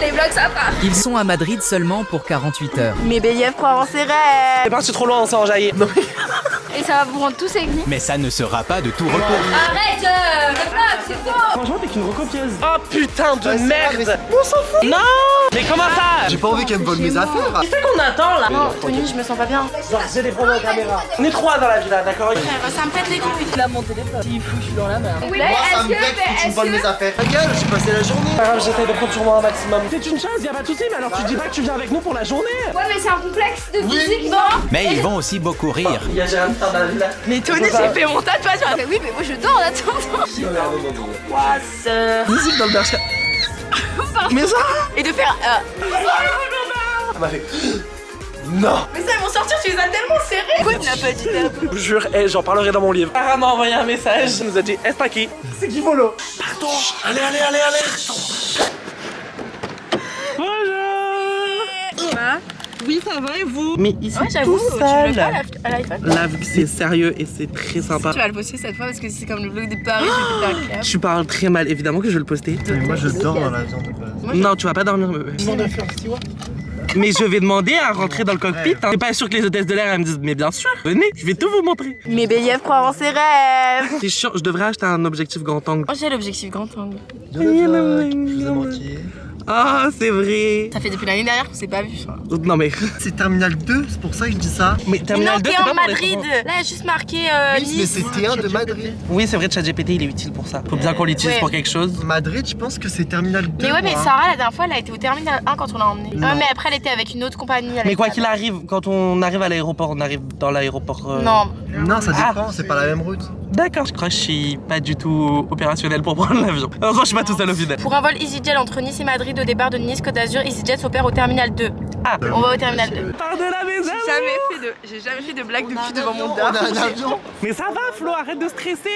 Les vlogs ça part. Ils sont à Madrid seulement pour 48 heures. Mes BF pour avancer rêve. C'est parti trop loin, on s'est enjaillé. Et ça va vous rendre tous aigris. Mais ça ne sera pas de tout repos. Arrête le vlog, c'est faux. Franchement, t'es qu'une recopieuse. Oh putain de merde. On s'en fout. Non. Mais comment ça? J'ai pas envie qu'elle me vole mes affaires. Qui c'est qu'on attend là? Non, Tony, je me sens pas bien. Genre, j'ai des problèmes de caméra. On est trois dans la villa, d'accord? Ça me pète les couilles. Là, mon téléphone. S'il fout, je suis dans la merde. Oui, Moi, ça me vexe que tu me voles mes affaires. Ta gueule, j'ai passé la journée. Pas grave, j'essaie de prendre sur moi un maximum. C'est une chose, y'a pas de soucis, mais alors tu dis pas que tu viens avec nous pour la journée. Ouais, mais c'est un complexe de physique, non? Mais ils vont aussi beaucoup rire. Il y a Gérard dans la villa. Mais Tony, j'ai fait mon tatouage. Mais oui, mais moi je dors en attendant. Musique dans le berger. Mais ça. Et de faire. Elle m'a fait. Non. Mais ça, ils vont sortir, tu les as tellement serrés. Pourquoi tu n'as pas dit tabou? Je vous jure, j'en parlerai dans mon livre. Sarah m'a envoyé un message. Elle nous a dit est-ce qui? C'est qui Volo? Pardon. Allez. Bonjour. Oui, ça va et vous? Mais ils sont Ouais, j'avoue, tout tu seuls. veux pas à l'iPhone? Là, vu que c'est sérieux et c'est très sympa. Tu vas le poster cette fois parce que c'est comme le vlog de Paris, j'ai pété un câble. Tu parles très mal, évidemment que je vais le poster. Mais moi, je dors dans l'avion de base. Non, tu vas pas dormir, bébé. Mais je vais demander à rentrer dans le cockpit. Hein. C'est pas sûr que les hôtesses de l'air elles me disent, mais bien sûr, venez, je vais tout vous montrer. Mes BF pour avancer rêve. C'est chiant, je devrais acheter un objectif grand angle. Oh, j'ai l'objectif grand angle. Je vous ai menti. Ah, c'est vrai. Ça fait depuis l'année dernière qu'on s'est pas vu. Non mais. C'est Terminal 2, c'est pour ça que je dis ça. Mais Mais Terminal non, 2, t'es c'est en pas pour les Madrid. enfants. Là, il y a juste marqué Mais Nice. c'est T1 de Madrid. Oui, c'est vrai, ChatGPT il est utile pour ça. Faut bien qu'on l'utilise Ouais. pour quelque chose. Madrid, je pense que c'est Terminal 2. Mais ouais, mais moi. Sarah, la dernière fois, elle a été au terminal 1 quand on l'a emmenée. Non. Ouais, mais après, elle était avec une autre compagnie. Mais quoi qu'il arrive, quand on arrive à l'aéroport, on arrive dans l'aéroport. Non. Non, ça dépend, c'est pas la même route. D'accord, je crois que je suis pas du tout opérationnel pour prendre l'avion. Heureusement, je suis pas tout seul au final. Pour un vol EasyJet entre Nice et Madrid au départ de Nice Côte d'Azur, EasyJet s'opère au terminal 2. Ah, On va au terminal 2. part de la maison. J'ai jamais fait de blague de cul devant mon On a un avion. Mais ça va, Flo, arrête de stresser.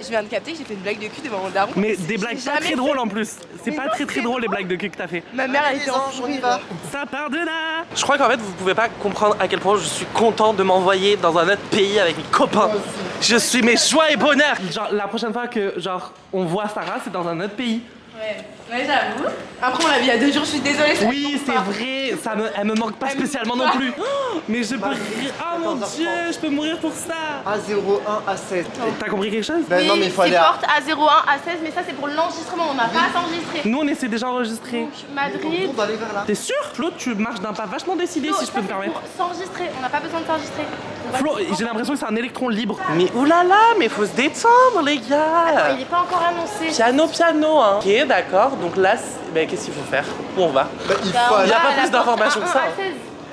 Je viens de capter que j'ai fait une blague de cul devant mon daron. Mais des blagues pas jamais très fait. drôles en plus. C'est pas très drôle les blagues de cul que t'as fait. Ma mère, elle était en on y va. Ça part de là. Je crois qu'en fait vous pouvez pas comprendre à quel point je suis content de m'envoyer dans un autre pays avec mes copains. Je suis mes joies et bonheur. Genre la prochaine fois que on voit Sarah, c'est dans un autre pays. Ouais, j'avoue. Après, on l'a vu il y a 2 jours, je suis désolée. ça Oui, compte c'est pas. vrai, elle me manque pas spécialement non plus. Oh, mais je peux rire. Oh mon dieu, je peux mourir pour ça. A01, A7. T'as compris quelque chose? Ben non, mais il faut aller C'est à... porte à 01, à 16, mais ça, c'est pour l'enregistrement. On n'a pas à s'enregistrer. Nous on essaie déjà d'enregistrer. Donc, Madrid. On doit aller vers là. T'es sûr? Flo, tu marches d'un pas vachement décidé si je peux me permettre. S'enregistrer, on n'a pas besoin de s'enregistrer. Flo, j'ai l'impression que c'est un électron libre. Mais oulala, mais faut se détendre les gars. Il n'est pas encore annoncé. Piano, hein. Ok, d'accord. Donc là, ben, qu'est-ce qu'il faut faire? Où on va? Bah, il Bah, faut on aller. y a va pas à la plus porte d'informations que ça, A1 à hein. 16.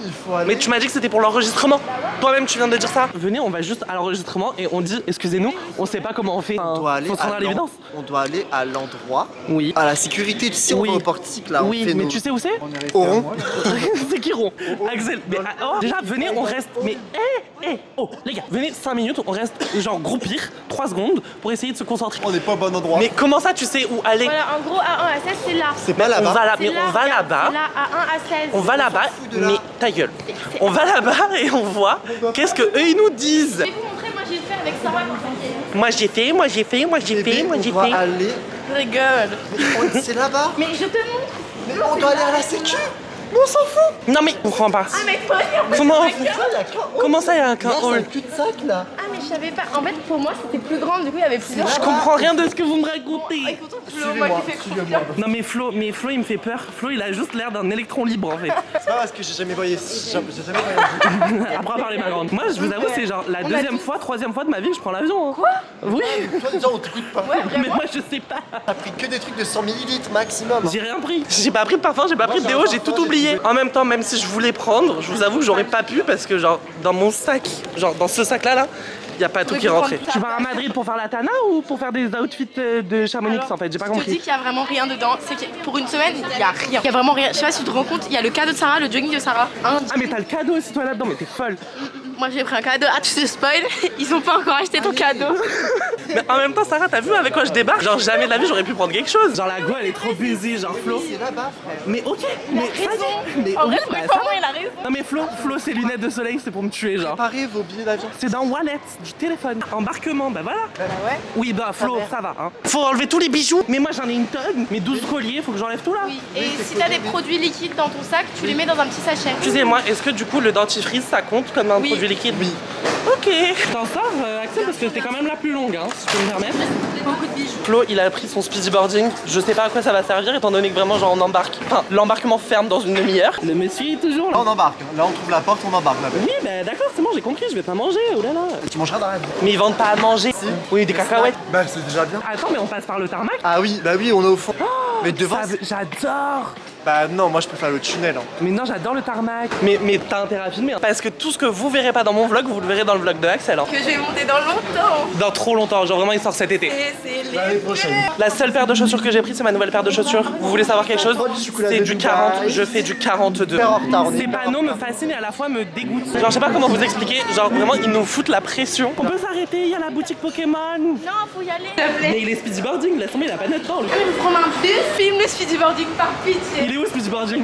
Il faut aller. Mais tu m'as dit que c'était pour l'enregistrement. Toi-même, tu viens de dire ça. Venez, on va juste à l'enregistrement et on dit, excusez-nous, on sait pas comment on fait. On doit aller Faut se rendre à l'évidence. On doit aller à l'endroit. Oui. À la sécurité, tu sais, on Oui. va au portique là. Oui, on fait mais nos... tu sais où c'est? Au rond. C'est qui rond? Axel. Mais déjà, venez, on reste. Mais oh, les gars, venez 5 minutes, on reste genre groupir 3 secondes pour essayer de se concentrer. On n'est pas au bon endroit. Mais comment ça, tu sais où aller? Voilà, en gros, A1 à 16, c'est là. C'est pas On là-bas. va là, C'est mais là, on va regarde, là-bas. C'est là, A1 à 16. On va là-bas, fout de là. mais ta gueule. On va là-bas et on voit qu'est-ce que eux ils nous disent. Je vais vous montrer, moi j'ai fait avec Sarah quand on Moi j'ai fait. Bébé, on doit aller. Je rigole. C'est là-bas. Mais je te montre. Mais on doit aller à la sécu. Mais on s'en fout. Non mais on comprend pas. Ah, mais Tony, en fait, Comment, c'est ma gueule. comment ça il y a un camp Non, c'est hall? un cul-de-sac là. Ah, mais je savais pas. En fait, pour moi, c'était plus grand, du coup, il y avait plusieurs. Je comprends rien de ce que vous me Ah, racontez. écoute, Flo, moi qui fais confiance. Non mais Flo il me fait peur. Flo il a juste l'air d'un électron libre en fait. C'est pas parce que j'ai jamais voyagé. J'ai jamais voyagé. Après à parler ma grande. Moi je vous avoue c'est genre la deuxième fois, troisième fois de ma vie que je prends l'avion. Quoi? Oui. Toi déjà, on t'écoute pas. Mais moi je sais pas. T'as pris que des trucs de 100 millilitres maximum. J'ai rien pris. J'ai pas pris de parfum, j'ai pas pris de déo, j'ai tout oublié. En même temps, même si je voulais prendre, je vous avoue que j'aurais pas pu parce que genre dans mon sac, genre dans ce sac là, y a pas tout qui rentrait. Tu vas à Madrid pour faire la Tana ou pour faire des outfits de Chamonix en fait? J'ai pas Je te dis compris. qu'il y a vraiment rien dedans. C'est que pour une semaine, il y a rien. Il y a vraiment rien. Je sais pas si tu te rends compte, il y a le cadeau de Sarah, le jogging de Sarah. Ah mais t'as le cadeau aussi toi là-dedans, mais t'es folle. Moi j'ai pris un cadeau. Ah, tu te spoil. Ils ont pas encore acheté ton cadeau. Mais en même temps, Sarah, t'as vu avec quoi je débarque? Genre, jamais de la vie, j'aurais pu prendre quelque chose. Genre, la go, elle est trop busy, genre, Flo. C'est là-bas, frère. Mais ok, mais ça y est. Mais En vrai, oui, je bah, sais ça pas va. moi, il a raison. Non mais Flo, ses lunettes de soleil, c'est pour me tuer, genre. Préparez vos billets d'avion. C'est dans Wallet du téléphone. Embarquement, bah voilà. Bah ouais. Oui, bah Flo, ça va. Hein. Faut enlever tous les bijoux. Mais moi, j'en ai une tonne. Mes 12 colliers, faut que j'enlève tout là. Oui. Et si t'as des produits liquides dans ton sac, tu les mets dans un petit sachet. Excusez-moi, est-ce que du coup, le dentifrice, ça compte comme un Oui. produit liquide? Oui. Ok. T'en sors, Axel, parce que t'es quand même la plus longue, hein, si je peux me permettre. Beaucoup de bijoux. Flo, il a pris son speedboarding. Je sais pas à quoi ça va servir, étant donné que vraiment, genre, on embarque. Enfin, l'embarquement ferme dans une demi-heure. Le monsieur est toujours Là, là. on embarque. Là, on trouve la porte, on embarque. Là. Oui, bah d'accord, c'est bon, j'ai compris, je vais pas manger, oh là là. Tu mangeras dans la vie. Mais ils vendent pas à manger. Oui, des cacahuètes. Bah, c'est déjà bien. Attends, mais on passe par le tarmac? Ah oui, bah oui, on est au fond. Mais devant. J'adore. Bah non, moi je préfère le tunnel. Hein. Mais non, j'adore le tarmac. Mais t'as intérêt à filmer. Hein. Parce que tout ce que vous verrez pas dans mon vlog, vous le verrez dans le vlog de Axel. Hein. Que je vais monter dans longtemps. Dans trop longtemps, genre vraiment il sort cet été. Et c'est L'année les prochaine. La seule paire de chaussures que j'ai prise, c'est ma nouvelle paire de chaussures. Vous voulez savoir quelque chose? Oh, du chocolat C'est de du Dubaï. 40, je fais du 42. Hyper en retard, on est Ces hyper en panneaux me fascinent et à la fois me dégoûtent. Genre je sais pas comment vous expliquer, genre vraiment ils nous foutent la pression. On peut s'arrêter, il y a la boutique Pokémon. Non, faut y aller. S'il te plaît. Mais il est speedyboarding, laisse tomber, il a pas net temps lui. Je vais prendre un bus, filme le speedyboarding par pitié. Il est où speedyboarding?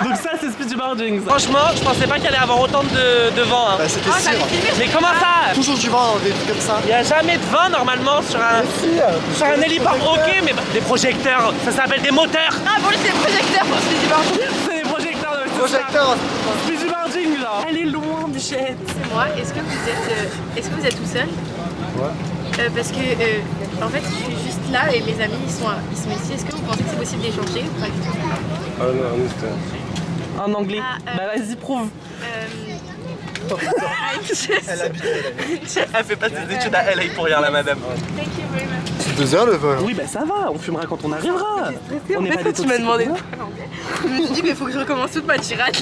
Donc ça c'est speedyboarding. Franchement, je pensais pas qu'il allait avoir autant de vent. Hein. Bah, c'était Oh, sûr. j'avais filmé. Mais comment ça? Toujours du vent, des trucs comme ça. Il y a jamais de vent normalement sur un héliport. Ok, mais des projecteurs, ça s'appelle des moteurs. Ah bon, c'est le projecteur pour le speedyboarding. C'est des projecteurs de Projecteur. speedyboarding genre. Elle est loin, Bichette. C'est moi. Est-ce que vous êtes tout seul? Ouais. Parce que en fait, je suis juste là et mes amis ils sont ici. Est-ce que vous pensez que c'est possible d'échanger ou pas du tout? En anglais. Ah, Bah vas-y, prouve. Elle habite. Elle fait pas ses études à LA pour rien, la madame. Thank you very much. C'est 2 heures le vol. Oui, bah ça va, on fumera quand on arrivera. On n'est pas des tu m'as demandé de toxiques. parler anglais. Je me suis dit, mais il faut que je recommence toute ma tirade.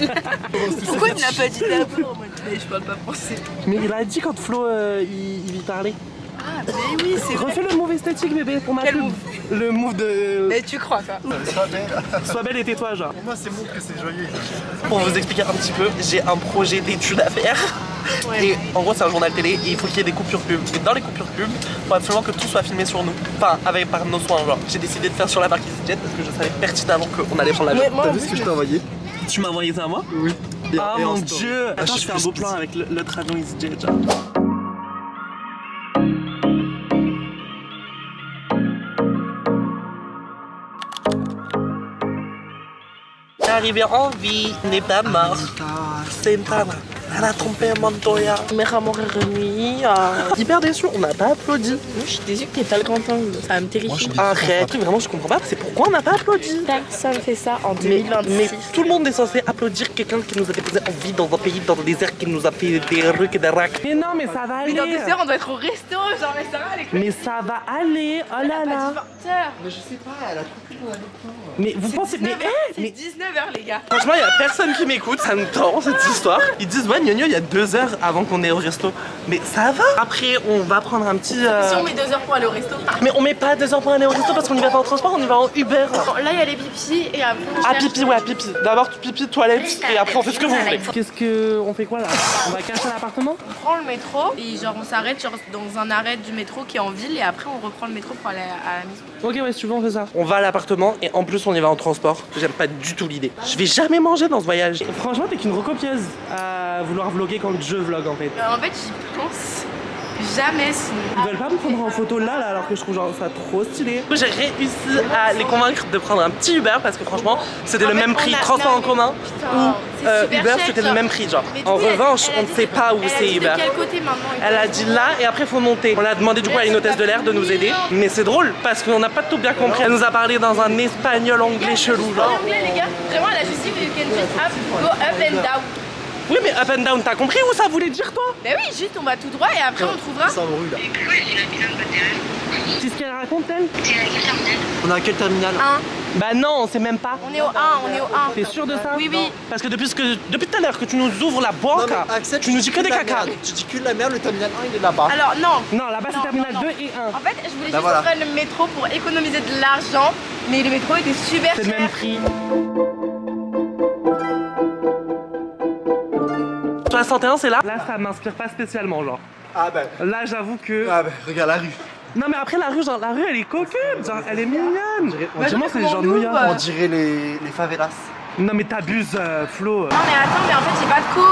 Pourquoi tu n'as pas dit d'abord en mode, mais je parle pas français. Mais il a dit quand Flo il y parlait. Ah, mais oui, c'est vrai. Refais le move esthétique, bébé, pour ma Quel pub. move? Le move de. Mais tu crois quoi? Ça belle. Sois belle et tais-toi, genre. Pour moi, c'est montre que c'est joyeux. Pour vous expliquer un petit peu, j'ai un projet d'études à faire. Ouais. Et en gros, c'est un journal télé et il faut qu'il y ait des coupures pub. Et dans les coupures pub, il faut absolument que tout soit filmé sur nous. Enfin, par nos soins, genre. J'ai décidé de faire sur la marque EasyJet parce que je savais pertinemment qu'on allait prendre l'avion. Moi, T'as vu ce que je t'ai envoyé? Tu m'as envoyé ça à moi? Oui. Ah Et en mon story. dieu! Ah, Attends, je je fais un suis beau plus plan avec l'autre avion EasyJet, genre. Arrivé en vie n'est pas mort. C'est pas mal. Elle a trompé Montoya. Mais Ramon est remis. Hyper déçu, on n'a pas applaudi. je suis déçue que t'aies pas le grand angle. Ça va me terrifier. Arrête, vraiment je comprends pas, c'est pourquoi on n'a pas applaudi. Personne fait ça en Mais 2026. tout le monde est censé applaudir quelqu'un qui nous a déposé en vie dans un pays, dans le désert, qui nous a fait des rucs et des racks. Mais non, mais ça va aller. Mais dans 2 heures, on doit être au resto. Genre, mais Sarah, elle est Mais ça va aller, oh là pas là. dit 20h. Mais je sais pas, elle a compris qu'on avait le temps. Mais vous pensez, mais, C'est 19h, les gars. franchement, il y a personne qui m'écoute, ça me tend cette histoire. Ils disent, ouais, gnogno, il y a 2 heures avant qu'on ait au resto. Mais ça va. Après, on va prendre un petit. Si on met 2 heures pour aller au resto. Mais on met pas 2 heures pour aller au resto parce qu'on y va pas en transport, on y va en Uber. Bon, là, il y a les pipis et après. on Ah, cherche- pipi, ouais, pipi. D'abord, pipi, toilette, et après, on fait ce que vous voulez. Qu'est-ce que. On fait quoi là? On va cacher l'appartement? On prend le métro et genre on s'arrête genre, dans un arrêt du métro qui est en ville et après on reprend le métro pour aller à la maison. Ok, ouais, si tu veux, on fait ça. On va à l'appartement et en plus, on y va en transport. J'aime pas du tout l'idée. Je vais jamais manger dans ce voyage. Franchement, t'es qu'une recopieuse à vouloir vlogger quand je vlog en fait. En fait j'y pense jamais sinon. Ils veulent pas me prendre en photo là, alors que je trouve genre ça trop stylé. J'ai réussi à les convaincre de prendre un petit Uber parce que franchement, c'était En le fait, même prix. on a- Transport en non, commun putain, ou c'est super Uber, cher, c'était le genre. même prix genre. Mais du En coup, elle- revanche, elle a on ne dit- sait pas où elle a c'est dit Uber. De quel côté maintenant Uber? Elle a dit là et après faut monter. On a demandé du coup à une hôtesse de l'air de nous aider. Mais c'est drôle parce qu'on n'a pas tout bien compris. Elle nous a parlé dans un espagnol anglais chelou genre. En anglais les gars, vraiment elle a juste dit you can just up, go up and down. Oui mais up and down, t'as compris où ça voulait dire toi? Bah oui, juste on va tout droit et après on trouvera. Ça rue là. Qu'est-ce qu'elle raconte elle? On est à quel terminal? Bah non, on sait même pas. On est au 1, on est au 1. T'es sûr de ça? Oui, oui. Parce que depuis tout à l'heure que tu nous ouvres la boîte, tu nous dis que des caca. Tu dis que la merde, le terminal 1 il est là-bas. Alors non. Non, là-bas c'est Non, terminal non, 2 non. et 1. En fait, je voulais Bah juste voilà. prendre le métro pour économiser de l'argent, mais le métro était super C'est le cher. même prix. De toute 61, c'est là. Là, ça m'inspire pas spécialement, genre. Ah ben. Là, j'avoue que. Ah ben, regarde la rue. Non, mais après, la rue, elle est coquine, genre, elle est mignonne. Vraiment, c'est genre New York. On dirait les favelas. Non, mais t'abuses, Flo. Non mais attends, mais en fait j'ai pas de co.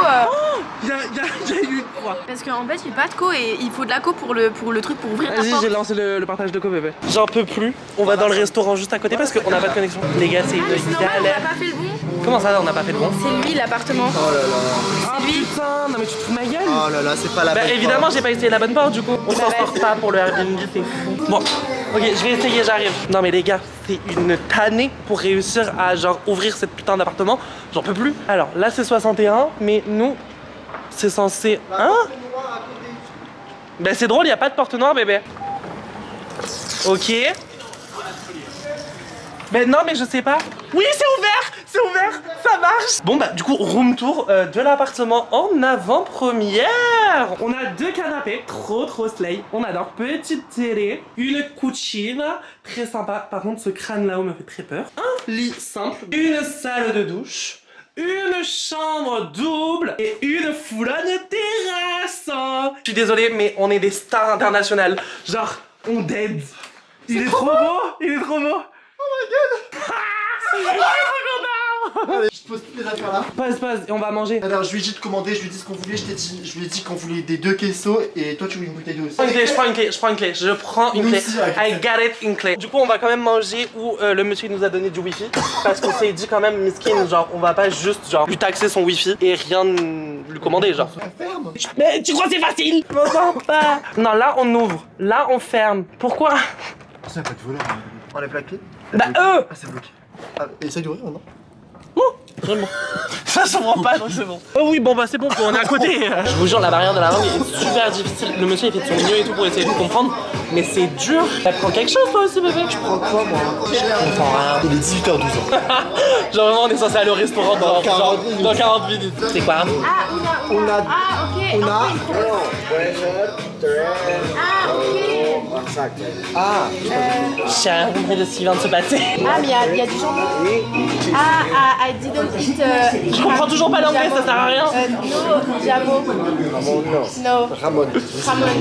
Il y a eu une fois. Parce qu'en fait j'ai pas de co et il faut de la co pour le truc pour ouvrir la Vas-y, porte. j'ai lancé le partage de co, bébé. J'en peux plus. On va dans le restaurant juste à côté parce qu'on n'a pas de connexion. Les gars, c'est Ah mais c'est normal, on galère. n'a pas fait le bon. Comment ça, on n'a pas fait le bon? C'est lui l'appartement. Oh là là. Ah putain, non mais tu te fous de ma gueule. Oh là là, c'est pas la Bah bonne évidemment, porte. j'ai pas essayé la bonne porte du coup. On s'en sort pas pour le Airbnb, c'est fou. Bon, ok, je vais essayer, j'arrive. Non mais les gars, c'est une tannée pour réussir à genre ouvrir cette putain d'appartement. J'en peux plus. Alors là c'est 61, mais nous, c'est censé... Hein? Bah c'est drôle, y a pas de porte noire bébé. Ok. Mais non mais je sais pas. Oui c'est ouvert, ça marche. Bon bah du coup room tour de l'appartement en avant-première. On a 2 canapés, trop slay. On adore, petite télé, une cuisine, très sympa. Par contre ce crâne là-haut me fait très peur. Un lit simple, une salle de douche, une chambre double et une foulade terrasse. Je suis désolé mais on est des stars internationales. Genre on dead. Il est trop beau, il est trop beau. Allez, je te pose toutes les affaires là. Pause, et on va manger. Alors je lui ai dit de commander, je lui ai dit ce qu'on voulait, je lui ai dit qu'on voulait des 2 quesos et toi tu veux une bouteille d'eau aussi. Je prends une clé. Nous aussi, avec I got it, une clé. Du coup, on va quand même manger où le monsieur nous a donné du wifi. Parce qu'on s'est dit quand même, miskin, genre, on va pas juste genre lui taxer son wifi et rien lui commander, genre. Ferme. Mais tu crois que c'est facile? Je m'entends pas. Non, là on ouvre, là on ferme. Pourquoi? Ça pas de voleur. On lève la clé. Bah eux! Ah c'est bloqué. Ah, essaye d'ouvrir non? Vraiment. Ça s'ouvre pas, donc c'est bon. Oh oui, bon bah c'est bon, on est à côté. Je vous jure, la barrière de la langue est super difficile. Le monsieur il fait de son mieux et tout pour essayer de comprendre, mais c'est dur. T'apprends quelque chose toi aussi, bébé? Je prends quoi moi? Je comprends rien. Il est 18h12. Genre vraiment, on est censé aller au restaurant dans 40 minutes. Dans 40 minutes. C'est quoi? Ah On a. Ah ok. On a. Ah ok. Ah. Chien, ce qui vient de se passer. Ah mais il y a du jambon. Ah I didn't eat. Je comprends toujours pas l'anglais, ça sert à rien. No, jamo. No. Ramon. Ramon.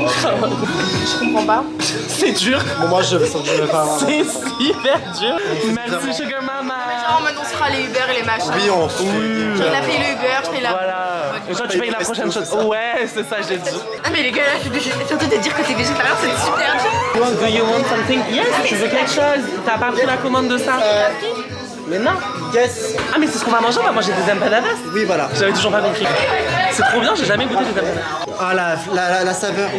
Je comprends pas. C'est dur. Bon moi je sens que je vais pas. C'est super dur. Merci Sugar Mama. Genre maintenant on se fera les Uber et les machins. Oui on se Il a payé le Uber, je paye la. Voilà. Et toi tu payes la prochaine chose. Ouais, c'est ça, j'ai dit. Ah mais les gars, là, surtout de dire que t'es végétarien, c'est super dur. Do you want something? Yes, tu veux quelque chose? T'as pas pris la commande de ça? Mais non. Yes. Ah mais c'est ce qu'on va manger, on va manger des empanadas. Oui voilà. J'avais toujours pas compris. C'est trop bien, j'ai jamais goûté des empanadas. Ah la saveur.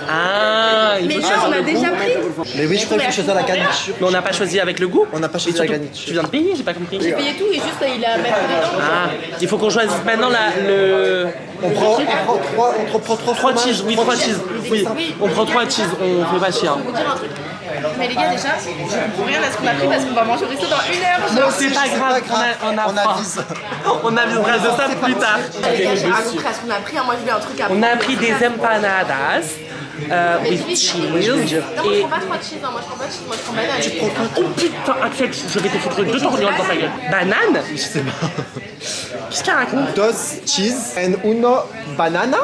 Ah, il Mais faut là choisir on a le goût. déjà pris. Mais oui je crois qu'il faut choisir la garniture. Mais on n'a pas choisi avec le goût. On n'a pas choisi Et la surtout, garniture. Tu viens de payer, j'ai pas compris. J'ai payé tout et juste il a mettre dedans. Ah, il faut qu'on choisisse maintenant le... On prend 3 cheese, oui, 3 cheese. Oui, on prend 3 cheese, on fait pas chier. Hein. Je vais vous dire un truc. Mais les gars déjà, je comprends rien à ce qu'on a pris parce qu'on va manger au resto dans 1 heure. Non, c'est pas grave, on a faim. avise. On avisera de ça plus tard. Les gars, j'ai rien compris à ce qu'on a pris. Moi je voulais un truc à On a pris des empanadas with cheese Non, moi je et... prends pas 3 cheese, moi je prends pas de cheese, moi je prends banane. Oh putain, Axel, je vais te foutre 2 torgnoles dans ta gueule. Banane? Je sais pas. Qu'est-ce qu'elle raconte? 2 cheese and uno banana.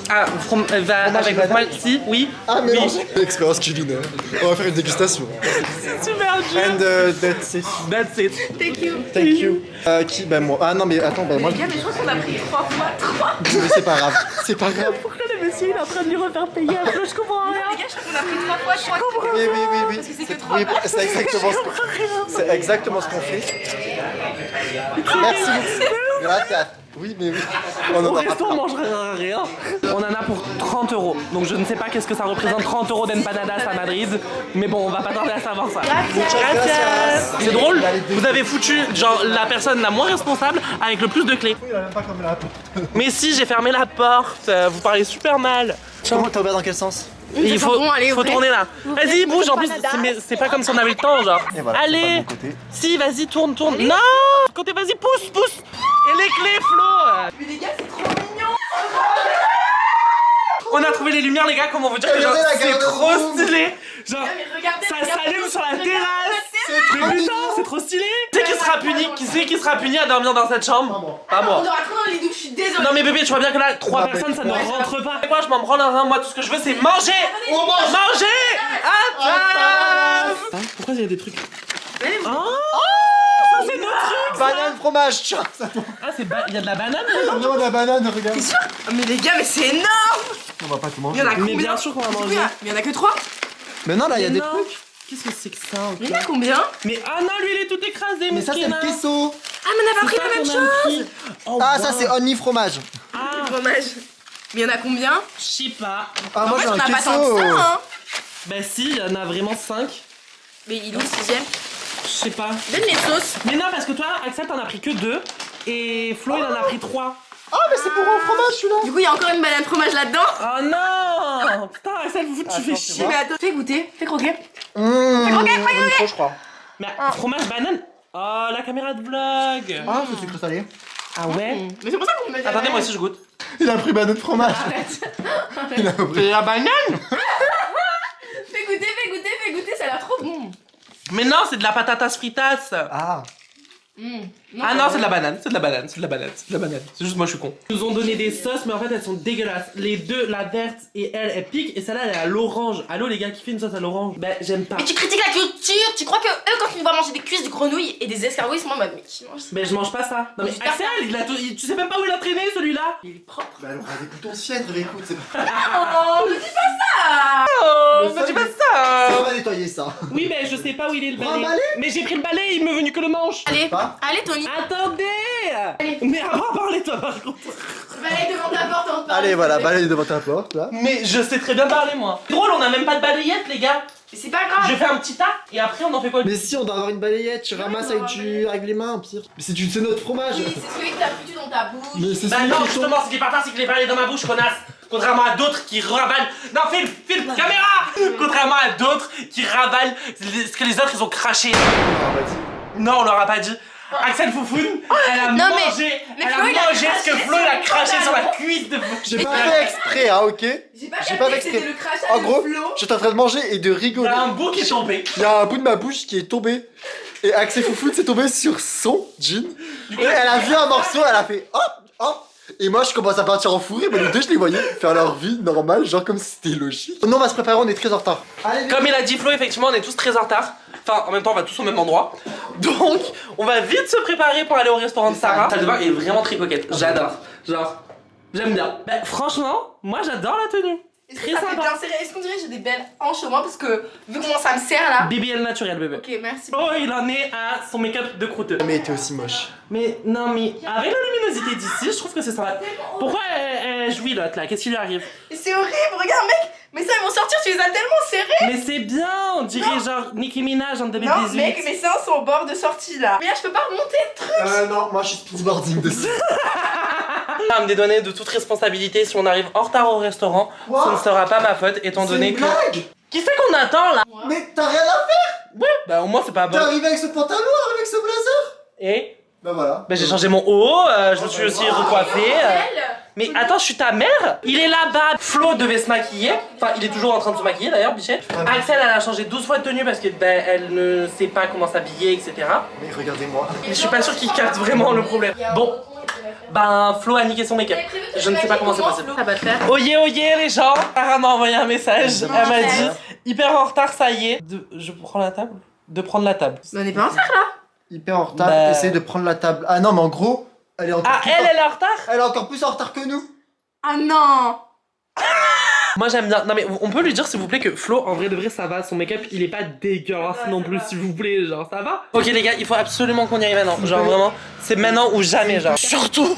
Ah, avec le poil, si, oui. Ah mais oui. non. Expérience culinaire. On va faire une dégustation. C'est super dur. And that's it. That's it. Thank you. Thank you. Qui? Ben moi. Ah non mais attends, ben moi. Les gars, mais je crois qu'on a pris 3 fois 3. Mais c'est pas grave. C'est pas grave. Pourquoi le monsieur il est en train de lui refaire payer un peu? Je comprends rien. Les gars, je crois qu'on a pris 3 fois 3. Oui. Parce que c'est que 3 Oui, c'est exactement c'est exactement ce qu'on fait. Merci. Gracias. Oui, mais oui. On Au en a resto, on pas. mangerait rien. On en a pour 30 €. Donc je ne sais pas qu'est-ce que ça représente 30 € d'empanadas à Madrid. Mais bon, on va pas tarder à savoir ça. Gracias. C'est drôle, vous avez foutu genre la personne la moins responsable avec le plus de clés. Il a même pas comme la porte. Mais si, j'ai fermé la porte. Vous parlez super mal. Comment t'as ouvert dans quel sens? Et il faut, Bon, allez, faut ouvrez. tourner là. Vas-y, bouge, en plus, c'est pas comme si on avait le temps, genre. Et voilà, c'est pas de Allez, mon côté. si, vas-y, tourne. Non, côté, vas-y, pousse. Et les clés, Flo. Mais les gars, c'est trop mignon. On a trouvé les lumières, les gars, comment vous dire que genre, Regardez la c'est garde-robe. trop stylé. Genre, Mais regardez, ça regardez, s'allume sur la regardez, terrasse. la Mais putain, c'est trop stylé. Qui c'est qui sera puni? Qui c'est qui sera puni à dormir dans cette chambre? Pas moi. On aura trop dans les douches, je suis désolée. Non mais bébé, tu vois bien que là, 3 Non, personnes, ça ne ouais, rentre pas. Moi, je m'en prends dans un. Moi, tout ce que je veux, c'est manger. On mange. Manger à table. Pourquoi il y a des trucs? Oh, ça c'est notre truc. Banane, fromage, tiens. Ah, il y a de la banane. Non, la banane, regarde. T'es sûr? Mais les gars, mais c'est énorme. On va pas tout Il manger. y en a Mais combien? bien sûr qu'on va manger. Mais il y en a que 3. Mais non, là, il y a Mais des non. trucs. Qu'est-ce que c'est que ça? Il y en a combien? Mais ah non, lui il est tout écrasé. Mais ça, c'est le queso. Ah, mais on a pas pris la même chose. Oh, Ah, ça, c'est only fromage. Ah, Fromage. Mais il y en a combien? je sais pas. Ah, moi, j'ai on un a pas tant queso. que ça, hein. Bah si, il y en a vraiment 5. Mais il est où le 6ème? Je sais pas. Donne les sauces. Mais non, parce que toi, Axel, t'en as pris que 2. Et Flo, il en a pris 3. Ah, mais c'est pour un fromage, celui-là. Du coup, il y a encore une banane fromage là-dedans. Oh non. Putain, Axel, tu fais Attends, chier. Mais attends, fais goûter, fais croquer. Trop, je crois. Mais fromage banane. Oh, la caméra de vlog. Ah, c'est sucré salé. Ah ouais. Mais c'est pour ça qu'on met. Attendez, moi aussi je goûte. Il a pris banane fromage. Arrête. Il a pris. C'est la banane. Fais goûter, ça a l'air trop bon. Mais non, c'est de la patatas fritas. Ah. Ah non, c'est de la banane, c'est de la banane, c'est de la banane, c'est de la banane. C'est juste moi je suis con. Ils nous ont donné des sauces, mais en fait elles sont dégueulasses. Les deux, la verte et elle pique, et celle-là elle est à l'orange. Allô les gars, qui fait une sauce à l'orange? Bah j'aime pas. Mais tu critiques la culture. Tu crois que eux, quand ils vont manger des cuisses de grenouilles et des escargots, ils sont en mode, mais qui mange ça? Mais je mange pas ça. Non mais J'espère Axel, tu sais même pas où il a traîné celui-là. Il est propre. Bah alors, écoute, on siège, écoute, c'est pas. Oh, ne dis pas ça. Oh, Mais mais tu ça, fais ça. On va nettoyer ça. Oui mais je sais pas où il est le Prends un balai. balai. Mais j'ai pris le balai, il m'est venu que le manche. Allez, Pas. allez Tony. Attendez. Allez. Mais apprends à parler toi par contre. Balaye devant ta porte en Allez, voilà, balaye devant ta porte, là. Mais je sais très bien parler moi. C'est drôle, on a même pas de balayette les gars. Mais c'est pas grave. Je fais un petit tas et après on en fait quoi? Mais si, on doit avoir une balayette, tu ramasses avec les mains, au pire. Mais c'est notre fromage. Oui, c'est celui que t'as foutu dans ta bouche. Mais c'est Bah celui non, qui tombe. justement, ce qui est pas c'est qu'il est balayé dans ma bouche, connasse. Contrairement à d'autres qui ravalent. Non, filme, caméra. Contrairement à d'autres qui ravalent ce que les autres ils ont craché. Non, on leur a pas dit. Axel Foufoune, elle a Non, mangé, mais elle a Flo, il a mangé ce que craché Flo il a sur le craché sur la pantalon. cuisse de J'ai pas fait exprès, hein, ok? J'ai pas J'ai capté pas que fait c'était exprès. le crachat En de gros, Flo. j'étais en train de manger et de Il y rigoler. a un bout qui est tombé. Il y a un bout de ma bouche qui est tombé. Et Axel Foufoune s'est tombé sur son jean. Et elle a vu un morceau, elle a fait hop, hop. Et moi je commence à partir en fou rire, mais les deux je les voyais faire leur vie normale, genre comme si c'était logique. Nous on va se préparer, on est très en retard. Allez, Comme il a dit Flo, effectivement, on est tous très en retard. Enfin, en même temps, on va tous au même endroit. Donc, on va vite se préparer pour aller au restaurant de Sarah. La salle de bain est vraiment très coquette. J'adore. Genre, j'aime bien. Bah, franchement, moi j'adore la tenue. Est-ce Très que ça fait sympa. bien serré? Est-ce qu'on dirait que j'ai des belles hanches au moins? Parce que vu comment ça me serre là. BBL naturel, bébé. Ok, merci. Oh, il en est à son make-up de croûteux. Mais t'es aussi moche. Mais non, mais avec la luminosité d'ici, je trouve que c'est sympa. Pourquoi elle jouit l'autre là? Qu'est-ce qui lui arrive? Mais c'est horrible, regarde mec. Mais ça, ils vont sortir, tu les as tellement serrés. Mais c'est bien, on dirait genre Nicki Minaj en 2018. Non, mec, mes seins sont au bord de sortie là. Mais là, je peux pas remonter le truc. Non, moi je suis speedboarding dessus. À me dédouaner de toute responsabilité si on arrive en retard au restaurant, Quoi? ce ne sera pas ma faute étant C'est donné une que. blague. Qui c'est qu'on attend là? Mais t'as rien à faire. Ouais, bah au moins c'est pas T'es bon. arrivé avec ce pantalon, arrivé avec ce blazer. Et Bah voilà. bah j'ai changé mon haut, je me suis aussi recoiffé. Mais attends, je suis ta mère? Il est là-bas. Flo devait se maquiller. Enfin, il est toujours en train de se maquiller d'ailleurs, Bichette. Axel, elle a changé 12 fois de tenue parce que ben elle ne sait pas comment s'habiller, etc. Mais regardez-moi. Mais je suis pas sûr qu'il capte vraiment le problème. Bon, ben Flo a niqué son make-up. Je ne sais pas comment c'est possible. Ça va te faire. Oyez, oyez les gens. Sarah m'a envoyé un message. Elle m'a dit hyper en retard, ça y est. Je prends la table. De prendre la table. Mais on est pas en retard là. Hyper en retard, Bah. essaye de prendre la table. Ah non, mais en gros, elle est encore Ah, plus elle est en retard? Elle est encore plus en retard que nous. Ah non. Moi j'aime bien. Non mais on peut lui dire s'il vous plaît que Flo, en vrai de vrai, ça va. Son make-up il est pas dégueulasse non plus, s'il vous plaît. Genre, ça va? Ok les gars, il faut absolument qu'on y aille maintenant. Genre vraiment, c'est maintenant ou jamais. Genre, surtout,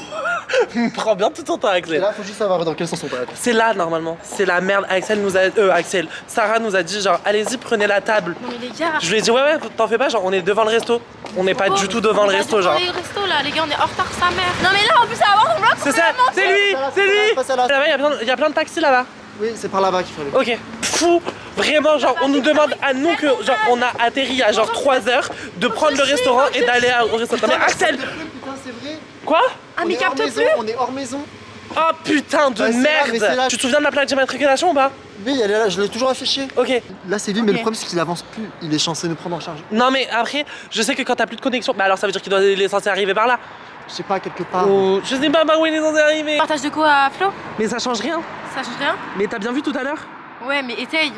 prends bien tout ton temps, Et Axel. là, faut juste savoir dans quel sens on va. C'est là normalement. C'est la merde. Axel nous a. Axel. Sarah nous a dit genre, allez-y, prenez la table. Non mais les gars. Je lui ai dit, ouais, t'en fais pas, genre, on est devant le resto. On n'est pas du tout devant le resto, genre. Le resto là, les gars, on est en retard sa mère. Non mais là, en plus, ça va avoir ton bloc. C'est ça, c'est lui, c'est lui. Là-bas, il y a plein de taxis là-bas. Oui, c'est par là-bas qu'il faut aller. Ok, fou, vraiment, genre, on nous demande à nous que, genre, on a atterri à genre 3 heures de prendre le restaurant et d'aller au restaurant. Non, mais Axel, Putain, c'est vrai. quoi? Ah On mais est hors capte maison, plus. on est hors maison. Oh putain de Ouais, c'est là, mais c'est merde. là. Tu te souviens de la plaque d'immatriculation ou pas? Oui, elle est là, je l'ai toujours affichée. Ok. Là, c'est vide, mais Ok. le problème, c'est qu'il avance plus. Il est censé nous prendre en charge. Non mais après, je sais que quand t'as plus de connexion, bah alors ça veut dire qu'il est censé arriver par là. Je sais pas, quelque part. Ou je sais pas par où il est censé arriver. Partage de quoi, Flo? Mais ça change rien. Ça change rien? Mais t'as bien vu tout à l'heure? Ouais, mais essaye.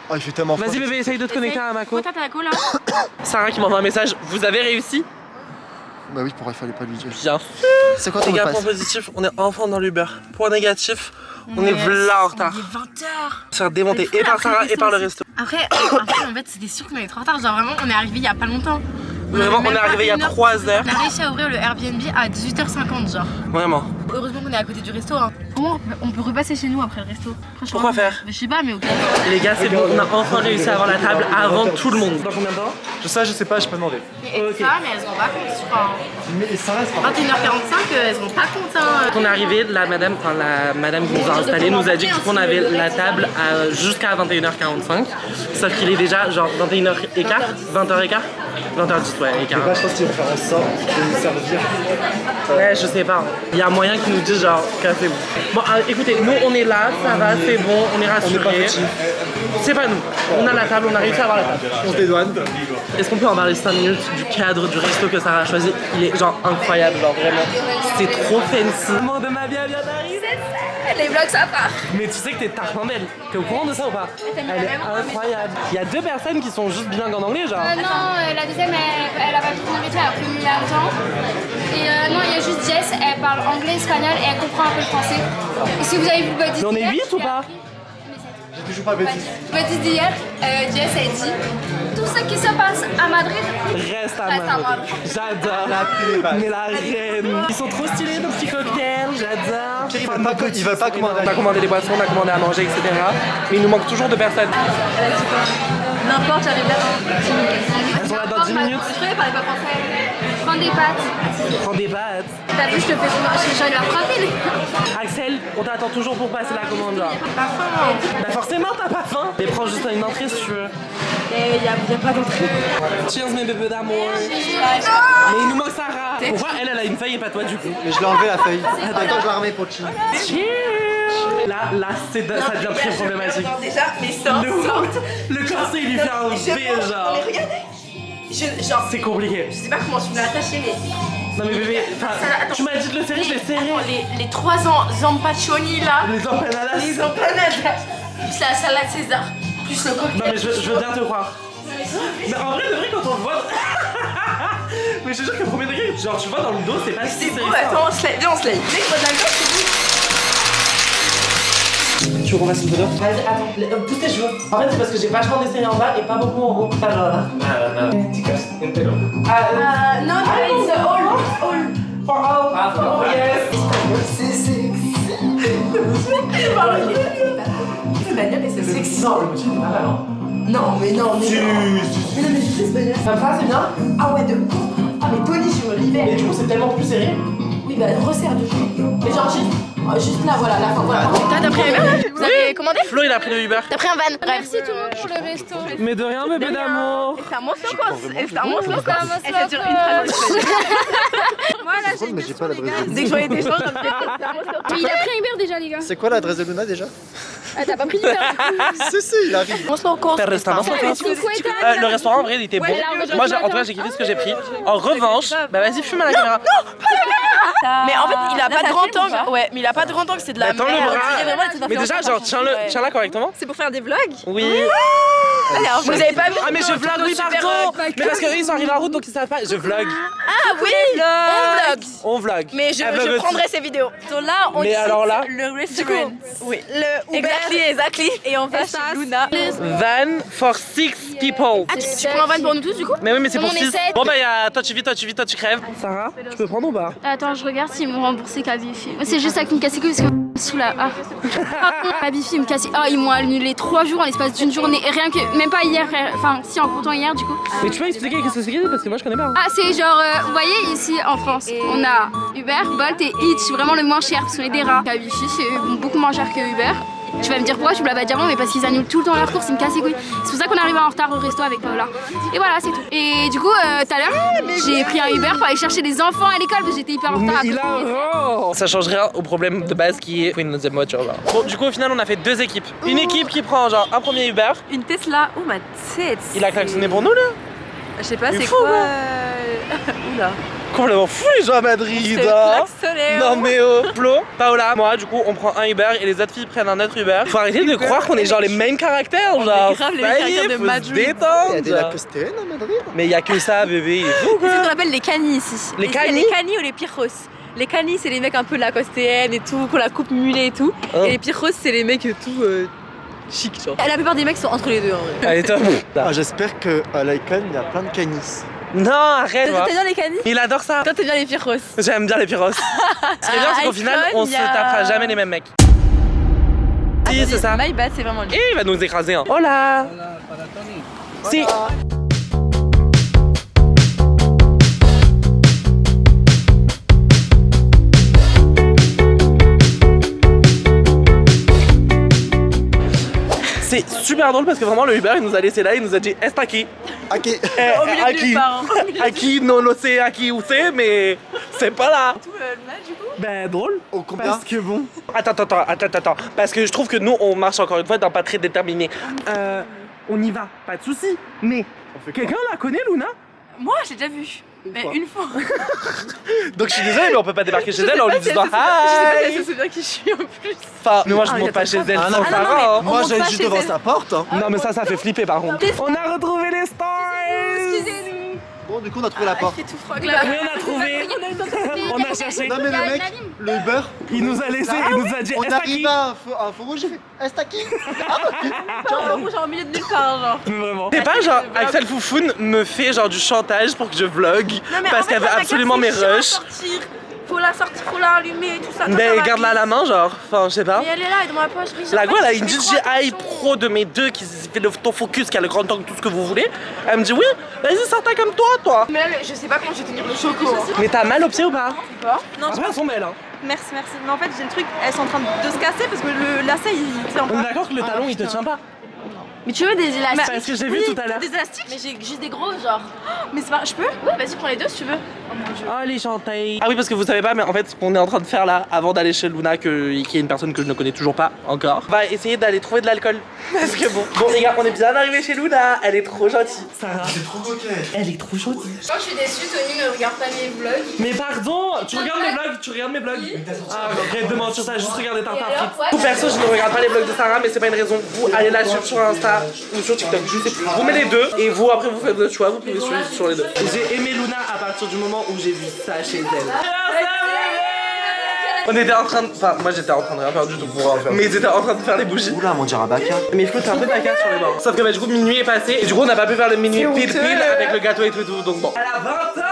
Oh, il fait tellement fort. Vas-y bébé, essaye de te connecter à Mako. Contacte à la là. Sarah qui m'envoie un message, vous avez réussi? Bah oui, pourquoi il fallait pas lui dire. Bien. C'est quoi ton mot Les de gars, point passe? positif, on est enfin dans l'Uber. Point négatif, on est v'là en retard. Il est 20h. Se faire démonter et par Sarah et par le resto. Après, en fait, c'était sûr qu'on allait trop en retard. Genre vraiment, on est arrivé il y a pas longtemps. Vraiment, on est arrivé il y a 3 heures. On a réussi à ouvrir le Airbnb à 18h50, genre. Vraiment. Heureusement qu'on est à côté du resto. Hein. Comment on peut repasser chez nous après le resto? Franchement, Pourquoi faire? Je sais pas, mais ok. Les gars, c'est bon, on a enfin réussi à avoir la table avant tout le monde. Dans combien de temps? Je sais pas, j'ai pas demandé. Mais Ok. ça, mais elles se rendent pas compte, je crois. Mais ça reste pas. 21h45, elles se rendent pas compte. Hein. Quand on est arrivé, la madame qui nous a installé nous a dit qu'on avait la table jusqu'à 21h45. Sauf qu'il est déjà genre 21h15, 20h15, 20h10, ouais, écart. Je pense qu'ils vont faire en sorte de nous servir. Ouais, je sais pas. Il y a moyen qu'ils nous disent genre, cassez-vous. Bon, écoutez, nous on est là, ça va, c'est bon, on est rassurés. C'est pas nous. On a la table, on a réussi à avoir la table. On se dédouane. Est-ce qu'on peut en parler 5 minutes du cadre du resto que Sarah a choisi? Il est genre incroyable, genre vraiment. C'est trop fancy. Le moment de ma vie vient d'arriver. Les vlogs, ça part. Mais tu sais que t'es tarte belle. T'es au courant de ça ou pas? Elle est incroyable. Il y a 2 personnes qui sont juste bilingues en anglais, genre. Non, la deuxième, elle a pas tout le métier, elle a plus mis l'argent. Et non, il y a juste Jess, elle parle anglais, espagnol et elle comprend un peu le français. Et si vous avez vu le body Mais on est d'hier, 8 ou pas? J'ai toujours pas bêtise. Body d'hier, Jess a dit tout ce qui se passe à Madrid. Reste à Reste à Madrid. Madrid. J'adore. Mais la reine. Ils sont trop stylés, nos petits cocktails. J'adore. Ils veulent pas commander. On a commandé des boissons, on a commandé à manger, etc. Mais il nous manque toujours de personnes. N'importe, j'avais bien. Elles sont là dans 10 minutes. Je croyais parler pas français. Prends des pâtes. Prends des pâtes. T'as vu, je te fais changer la frappine. Axel, on t'attend toujours pour passer la commande, genre. Pas faim. Bah forcément, t'as pas faim. Mais prends juste une entrée si tu veux. Et y a pas d'entrée. Cheers mes bébés d'amour. Mais il nous manque Sarah. Pourquoi elle a une feuille et pas toi du coup? Mais je l'ai enlevé la feuille. Attends, je l'ai remis Pochi. Cheers. Là, ça devient très problématique. Déjà, mais sort. Le corset il lui fait un V genre. Genre, C'est compliqué. je sais pas comment tu me l'as attaché, mais. Non mais bébé, attends. tu m'as dit de le serrer, je l'ai serré. Les 3 zampaccioni là. Les empanadas. Les empanadas. Plus la salade César. Plus le cocktail. Non mais je veux bien te croire. Mais en vrai, de vrai quand on le voit. Mais je te jure que premier degré, genre tu vois dans le dos, c'est pas si C'est beau, serré que ça. attends, viens on se lève. Dès que je vois de l'alcool, c'est beau. Tu veux qu'on fasse une photo? Vas-y, attends, pousse tes cheveux. En fait, c'est parce que j'ai vachement desserré en bas et pas beaucoup en haut. Pas genre là. Non, it's all. For all. Yes. Espagnol et c'est sexy. Non, le motif est pas mal, hein. Non, mais non, mais non. Mais non, mais juste espagnol. Comme ça, c'est bien. Ah ouais, de ouf. Ah, mais Tony sur l'hiver. Et du coup, c'est tellement plus serré. Oui, bah resserre du coup. Mais genre juste là, voilà, la fin. Voilà. T'as pris un Uber là? Vous avez commandé? Flo, il a pris le Uber. T'as pris un van. Bref. Merci tout le monde pour le resto. Mais de rien, bébé d'amour. C'est un monstre quoi. C'est un monstre quoi. C'est Et ça dure une phrase en espagnol. Voilà, C'est drôle, mais j'ai pas l'adresse de Dès que je voyais des choses, ça me fait c'est un monstre. Mais il a pris un Uber déjà, les gars. C'est quoi l'adresse de Luna déjà? Ah, t'as pas pris d'Uber du coup. Si, il arrive. Monstre en course. Le restaurant en vrai il était bon. Moi en tout cas j'ai kiffé ce que j'ai pris. En revanche, bah vas-y fume à la caméra. Mais en fait, il a pas de grand angle. Ouais, mais il a pas de grand angle, c'est de la Attends le merde. bras. On dirait vraiment des Mais déjà genre tiens-la correctement. C'est pour faire des vlogs? Oui. Vous avez pas vu? Ah mais je vlog oui pardon. Mais parce qu'eux ils sont arrivés en route donc ils savent pas. Je vlog. Ah oui, on vlog. On vlog. Mais je prendrai ces vidéos. Donc là, on Mais alors là, le restaurant. Oui. Le exactly. Et on va chez Luna. van for 6 people. Ah, tu prends un van pour nous tous du coup? Mais oui mais c'est pour On est 6. sept. Bon bah y'a toi tu vis, toi tu crèves. Sarah, tu peux prendre ou pas? Attends, je regarde s'ils m'ont remboursé Cabify. Moi, c'est juste ça qui me casse les couilles parce que sous la. Ah. Cabify, ils me cassent. Ah, ils m'ont annulé 3 jours en l'espace d'une journée. Et rien que. Même pas hier. Enfin, si, en comptant hier, du coup. Mais tu peux expliquer qu'est-ce que c'est parce que moi je connais pas. Ah, c'est genre. Vous voyez, ici en France, on a Uber, Bolt et Hitch. Vraiment le moins cher parce qu'on est des rats. Cabify, c'est beaucoup moins cher que Uber. Tu vas me dire pourquoi tu me l'as pas dit avant, mais parce qu'ils annulent tout le temps leurs courses, ils me cassent les couilles. C'est pour ça qu'on arrive en retard au resto avec Paola. Et voilà, c'est tout. Et du coup, tout à l'heure, j'ai pris un Uber pour aller chercher les enfants à l'école parce que j'étais hyper en retard. Ça change rien au problème de base qui est une deuxième voiture. Genre. Bon, du coup, au final, on a fait 2 équipes. Une équipe qui prend genre un premier Uber. Une Tesla, oh ma tête. Il a klaxonné pour nous là. Je sais pas, Il est c'est fou, quoi Oula. Complètement fou les gens à Madrid. C'est Hein. klaxonné. Non mais oh. Flo, Paola, moi du coup on prend un Uber et les autres filles prennent un autre Uber. Faut arrêter de croire qu'on est genre les main caractères, On est genre. grave les ça main y est, caractères de faut se Madrid. détendre. Il y a des lacostéennes à Madrid. Mais il y a que ça bébé. C'est ce qu'on appelle les canis ici. Les canis Les canis ou les pirros. Les canis c'est les mecs un peu lacostéennes et tout, qu'on la coupe mulet et tout. Oh. Et les pirros c'est les mecs tout chic genre. La plupart des mecs sont entre les deux en vrai. Allez top. Ah, j'espère qu'à l'Icon, il y a plein de canis. Non arrête. T'aimes bien les canis? Il adore ça. Toi t'aimes bien les pirros. J'aime bien les pyros. Ce qui est bien c'est qu'au final on se tapera jamais les mêmes mecs. Si c'est ça. My bad, c'est vraiment lui. Et il va nous écraser hein. Hola. Si. C'est super drôle parce que vraiment le Uber il nous a laissé là, il nous a dit est aquí. Ok. Au milieu de nulle part, hein. Aquí, non lo sé, aquí où c'est, mais c'est pas là. Tout le match du coup. Ben drôle. Au combien? Parce que bon. Attends. Parce que je trouve que nous on marche encore une fois d'un pas très déterminé. On y va, pas de soucis. Mais quelqu'un la connaît Luna? Moi j'ai déjà vu. Mais fois. une fois. Donc je suis désolée mais on peut pas débarquer chez elle en lui disant Je sais pas si hi. elle se souvient qui je suis en plus. Enfin, mais moi je Ah, monte pas chez elle Ah, sans non, Sarah, non, mais- hein. Moi, monte j'allais pas juste chez devant elle. sa porte. Hein. Non mais ça fait flipper par contre. On a retrouvé les stars. Excusez-nous. Bon, du coup, on a trouvé la porte. Il fait tout froid là. Oui on a trouvé. On a cherché. Non, mais le mec, le Uber, Il nous a laissé, il nous a dit on est-ce arrive qui à un feu rouge, j'ai fait est-ce qui? Genre rouge en milieu de nulle part genre. Vraiment. C'est pas genre Axel Foufoun me fait genre du chantage pour que je vlog parce qu'elle veut absolument mes rushs. Faut la sortir, faut la allumer et tout ça. Mais garde-la à la main genre, enfin je sais pas. Mais elle est là, elle est dans ma poche. La go elle a une DJI Pro de mes deux qui fait l'autofocus, qui a le grand angle, tout ce que vous voulez. Elle me dit oui, vas-y sors-toi comme toi. Mais là, je sais pas comment je vais tenir le choco. Mais t'as mal au pied ou pas? Non, Après elles sont belles hein. merci. Mais en fait, j'ai le truc, elles sont en train de se casser parce que le lacet il tient On est pas. d'accord que le talon il te tient pas? Mais tu veux des élastiques? Parce que j'ai vu tout à l'heure. Des élastiques? Mais j'ai juste des gros, genre. Mais c'est pas. Je peux? Ouais, vas-y, prends les deux si tu veux. Oh les chantailles. Ah oui parce que vous savez pas mais en fait ce qu'on est en train de faire là avant d'aller chez Luna qui est une personne que je ne connais toujours pas encore, on va essayer d'aller trouver de l'alcool. Parce que bon les gars on est bien arrivés chez Luna, elle est trop gentille. Sarah, C'est trop coquet. elle est trop gentille. Moi, je suis déçue, Tony ne regarde pas mes vlogs. Mais pardon, tu regardes mes vlogs. Ah arrête de mentir, t'as juste regardé Tartare Et alors, Frites. Tout perso je ne regarde pas les vlogs de Sarah mais c'est pas une raison. Vous allez la suivre sur Insta ou sur TikTok, je sais plus. Vous mettez les deux et vous après vous faites votre choix, vous pouvez suivre sur les deux. J'ai aimé Luna à partir du moment où j'ai vu ça chez elle. On était en train de... Enfin, moi j'étais en train de rien faire du tout pour en faire. Mais ils étaient en train de faire les bougies. Oula, mon Djarabaka. Mais Flo, t'es un peu de la carte sur les bords. Sauf que bah, du coup, minuit est passé et du coup, on n'a pas pu faire le minuit pile avec le gâteau et tout. Donc bon. Elle a 20 ans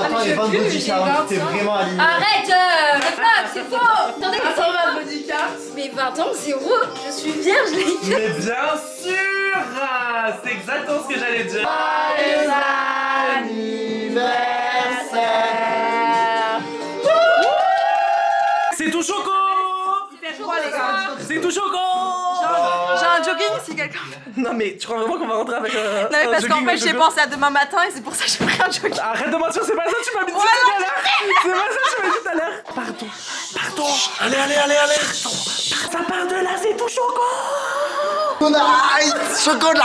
20 ans et 20 body count, t'es vraiment aligné. Arrête, le vlog, c'est faux. Attendez, 120 body count. Mais 20 ans, zéro. Je suis vierge, les gars. Mais bien sûr c'est exactement ce que j'allais dire. C'est tout choco. C'est tout choco. J'ai un jogging si quelqu'un. Non mais tu crois vraiment qu'on va rentrer avec un Non, mais parce qu'en jogging fait, de j'ai choco? pensé à demain matin et c'est pour ça que j'ai pris un jogging. Arrête de mentir, c'est pas ça que tu m'as dit tout à l'heure. C'est pas ça que tu m'as dit tout à l'heure. Pardon. Allez. Ça part de là, c'est tout choco. Chocolat.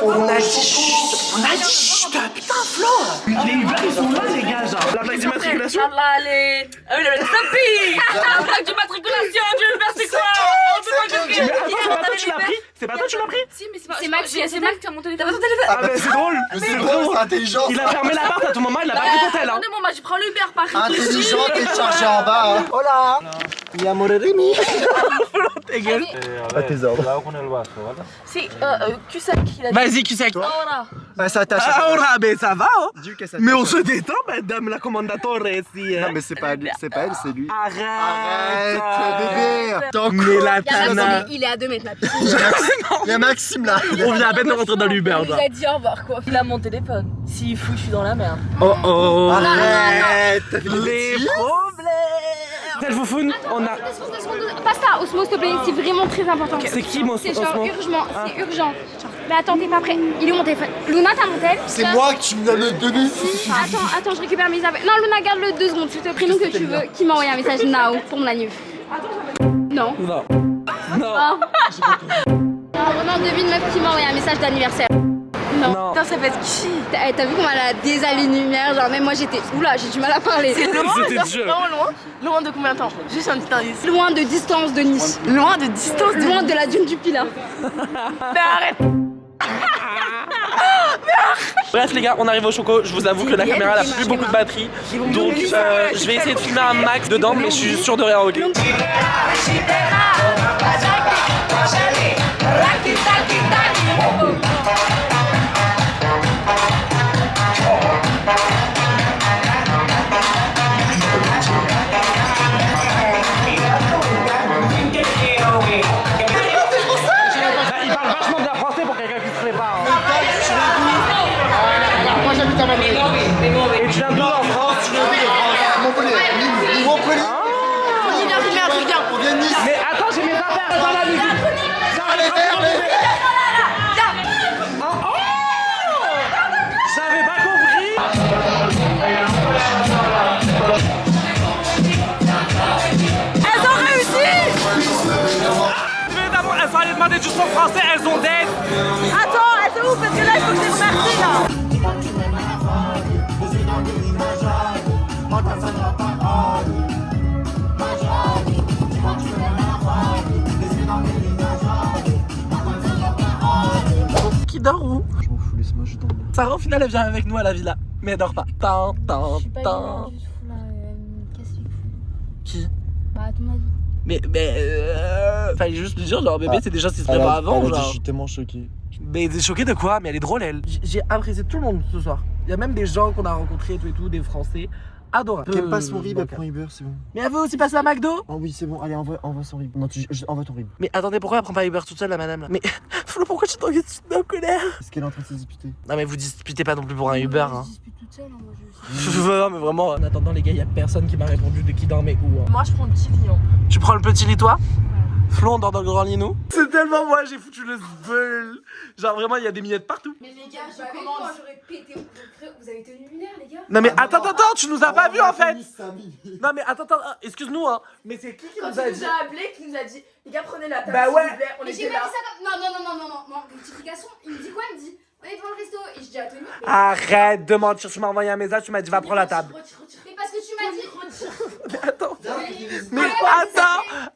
On a dit chut, putain Flo. Les Uber ils sont là les gars genre. La plaque d'immatriculation. Allez. Ah oui, le tapis. La plaque d'immatriculation, Dieu merci quoi. Mais attends, c'est pas toi tu l'as pris? Si, mais c'est pas. C'est Max qui a mon téléphone. T'as pas ton téléphone? Ah ben c'est drôle. C'est drôle, c'est intelligent. Il a fermé la porte à tout moment, il a pas pris ton tel hein. Attendez, moi je prends l'Uber par Intelligent, t'es chargé en bas. Hein. Hola. Mi amore Rémi. Ta gueule. À tes ordres. Si, Cusack, il a dit. Vas-y Cusack. Ah, ça attache. Ahora, ben ça va hein. Dis que ça Mais on se détend madame la commandatore si. Non, mais c'est pas elle, c'est lui. Arrête. Arrête, bébé. Mais la tana. Il est à 2 mètres la piscine. Il y a Maxime là. On vient à peine de rentrer dans l'Uber Il a dit au revoir quoi. Il a mon téléphone. S'il fouille, je suis dans la merde. Oh. Arrête. Les problèmes. Celle Foufoune, on a. Passe ça, Osmo, s'il te plaît, c'est vraiment très important. C'est qui, mon C'est genre Osmo? urgent, c'est urgent. Mais attends, t'es pas prêt. Il est où mon téléphone? Luna, t'as mon tel? C'est moi que tu me donnes le demi. Attends, je récupère mes appels. Non, Luna, garde-le 2 secondes. C'est le prénom que tu veux. Qui m'a envoyé un message now pour mon anniv? Non. Non. Non. Non, vraiment, devine meuf qui m'a envoyé un message d'anniversaire. Non. Putain, ça va être qui? T'as vu comment elle a des allées-lumière? Genre, même moi j'étais. Oula, j'ai du mal à parler. C'est loin, C'était dur. vraiment loin. Loin de combien de temps? Juste un petit indice. Loin de distance de Nice. Loin de distance de... Loin de la dune du Pilat. Mais arrête. Bref les gars, on arrive au choco. Je vous avoue que la caméra n'a plus beaucoup de batterie. Donc je vais essayer de filmer un max dedans, mais je suis sûr de rien ok. Il parle vachement bien français pour quelqu'un qui se prépare. Moi j'habite à Madrid. Et tu viens d'où en France? Montpellier. Montpellier. Il vient filmer un truc bien. On vient de Nice. Mais attends, j'ai mes affaires dans la musique. Allez, J'avais pas compris. Elles ont réussi. Mais d'abord, elles sont allées demander du son français, elles ont d'aide. Attends, elles sont où? Parce que là, il faut que je les remercie là. Qui dort où? Je m'en fous, laisse-moi, je dors. Sarah, au final, elle vient avec nous à la villa. Mais elle dort pas. Tant. Qui? Bah, à ton avis. Mais fallait juste lui dire, genre, bébé, c'est déjà ce qui se prépare avant, genre. Je suis tellement choqué. Mais t'es choqué de quoi? Mais elle est drôle, elle. J'ai apprécié tout le monde ce soir. Il y a même des gens qu'on a rencontrés et tout, des Français. Adorables. Qu'elle passe mon rib, elle prend Uber, c'est bon. Mais elle veut aussi passer à McDo? Oh oui, c'est bon, allez, envoie son rib. Non, envoie ton rib. Mais attendez, pourquoi elle prend pas Uber toute seule, la madame là? Mais Flo, pourquoi tu t'en en colère? Est-ce qu'elle est en train de se disputer? Non, mais vous disputez pas non plus pour un Uber, hein. Je dispute toute seule, moi je Non, mais vraiment. En attendant, les gars, y a personne qui m'a répondu de qui dormait où. Hein. Moi, je prends le petit lion. Tu prends le petit lit, toi? Flo, on dort dans le grand lit, nous? C'est tellement moi, j'ai foutu le zbeul. Genre, vraiment, il y a des miettes partout. Mais les gars, j'aurais pété. Vous avez tenu une heure, les gars? Non, mais attends, tu nous as pas vu en fait. Non, Non, mais attends, excuse-nous, hein. Mais c'est qui Quand nous il a nous dit? a appelé, qui nous a dit, les gars, prenez la table. Bah s'il ouais. vous plaît, on Mais j'ai était pas là. dit ça comme. Non. Rectification, il me dit quoi? Il me dit, on est devant le resto. Et je dis à Tony. Arrête de mentir, tu m'as envoyé un message, tu m'as dit va prendre la table. Retire. Mais parce que tu m'as dit. Mais attends. Mais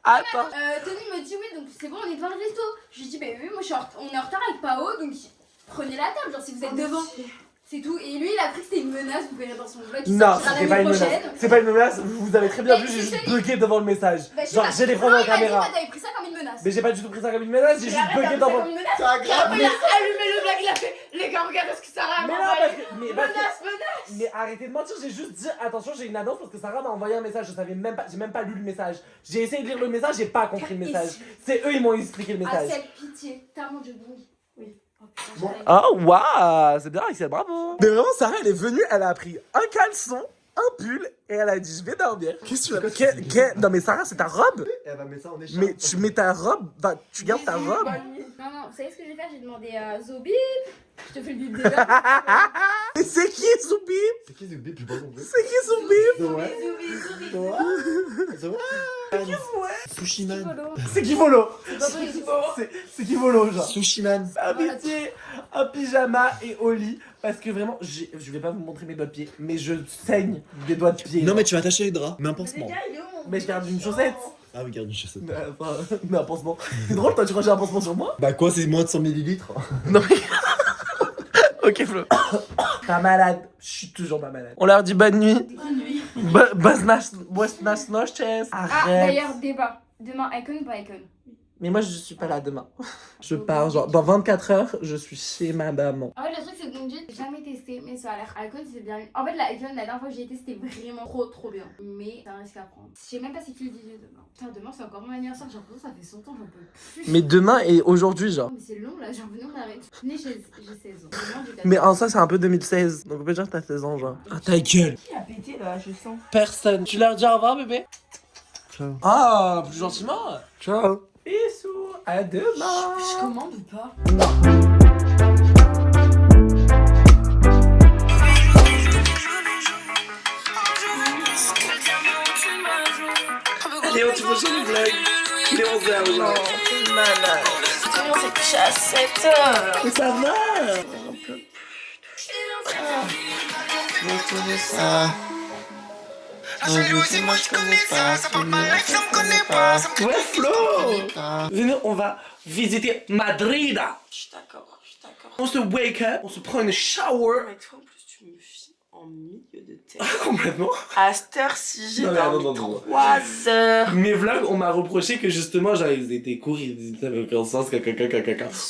Attends. Tony me dit oui, donc c'est bon, on est devant le resto. Je lui dis, bah oui, moi on est en retard avec Pao, donc prenez la table, genre si vous êtes devant. C'est tout. Et lui, il a cru que c'était une menace, vous verrez dans son vlog. Non, c'était pas une menace. C'est pas une menace, vous avez très bien vu, j'ai juste bugué devant le message. Genre, j'ai les prendre en caméra. T'avais pris ça comme une menace. Mais j'ai pas du tout pris ça comme une menace, j'ai juste bugué devant. C'est agréable. Il a allumé le blague, il a fait, les gars, regardez ce que ça a. Mais non, parce que. Menace. Mais arrêtez de mentir, j'ai juste dit attention, j'ai une annonce parce que Sarah m'a envoyé un message, je savais même pas, j'ai même pas lu le message. J'ai essayé de lire le message, j'ai pas compris le message. C'est eux, ils m'ont expliqué le message. Axel, pitié, t'as mon dieu, oui. Bon. Oh waouh, c'est bien Axel, bravo. Mais vraiment, Sarah, elle est venue, elle a pris un caleçon, un pull et elle a dit je vais dormir. Qu'est-ce que tu vas Non mais Sarah, c'est ta robe. Elle va mettre ça en écharpe. Mais tu mets ta robe, tu gardes ta robe. Non, vous savez ce que je vais faire? J'ai demandé à Zobib. Je te fais le bip déjà. Mais c'est qui Zoubib? C'est qui Zoubib? J'ai pas compris. C'est qui Zoubib? Sushiman. C'est qui Volo? C'est qui Volo, genre? Sushiman. Amitié, un pyjama et au lit. Parce que vraiment, je vais pas vous montrer mes doigts de pied, mais je saigne des doigts de pied. Non, mais tu vas attacher les draps. Mais un pansement. Mais je garde une chaussette. Ah oui, garde une chaussette. Mais un pansement. C'est drôle, toi, tu crois que j'ai un pansement sur moi? Bah quoi, c'est moins de 100 ml. Non mais. Ok, Flo. Pas malade. Je suis toujours pas malade. On leur dit bonne nuit. Buenas noches. Ah, Arrête. d'ailleurs, débat. Demain, Icon ou pas Icon? Mais moi, je suis pas là demain. Je pars, genre, dans 24 heures, je suis chez ma maman. En fait, le truc, c'est que j'ai jamais testé, mais ça a l'air. Icon, c'est bien. En fait, la Icon, la dernière fois que j'ai été, c'était vraiment trop bien. Mais c'est un risque à prendre. Je sais même pas si tu le disais demain. Putain, demain, c'est encore mon anniversaire. J'ai l'impression que ça fait 100 ans, j'en peux plus. Mais demain et aujourd'hui, genre. Mais c'est long là, j'ai envie d'arrêter. J'ai 16 ans. Demain, j'ai 14 ans. Mais en ça, c'est un peu 2016. Donc on peut dire que t'as 16 ans, genre. Ah, ta gueule. Qui a pété là, je sens. Personne. Tu leur dis au revoir, bébé? Ciao. Ah, plus gentiment. Ciao. Bisous, à demain. Je commande ou pas? Léon, tu veux jouer le vlog? Il est 11h, genre. T'es malade. Tout on s'est couché à 7h. Mais ça va. Ouais, Flo. Venez, on va visiter Madrid. Je suis d'accord, je suis d'accord. On se wake up, on se prend une shower. Mais toi en plus tu me fies en milieu de tête. Complètement. À cette heure-ci j'ai Non, mais dormi non, non, non. 3 heures. Mes vlogs, on m'a reproché que justement, genre, ils étaient courts, ils disaient ça avec un sens, caca.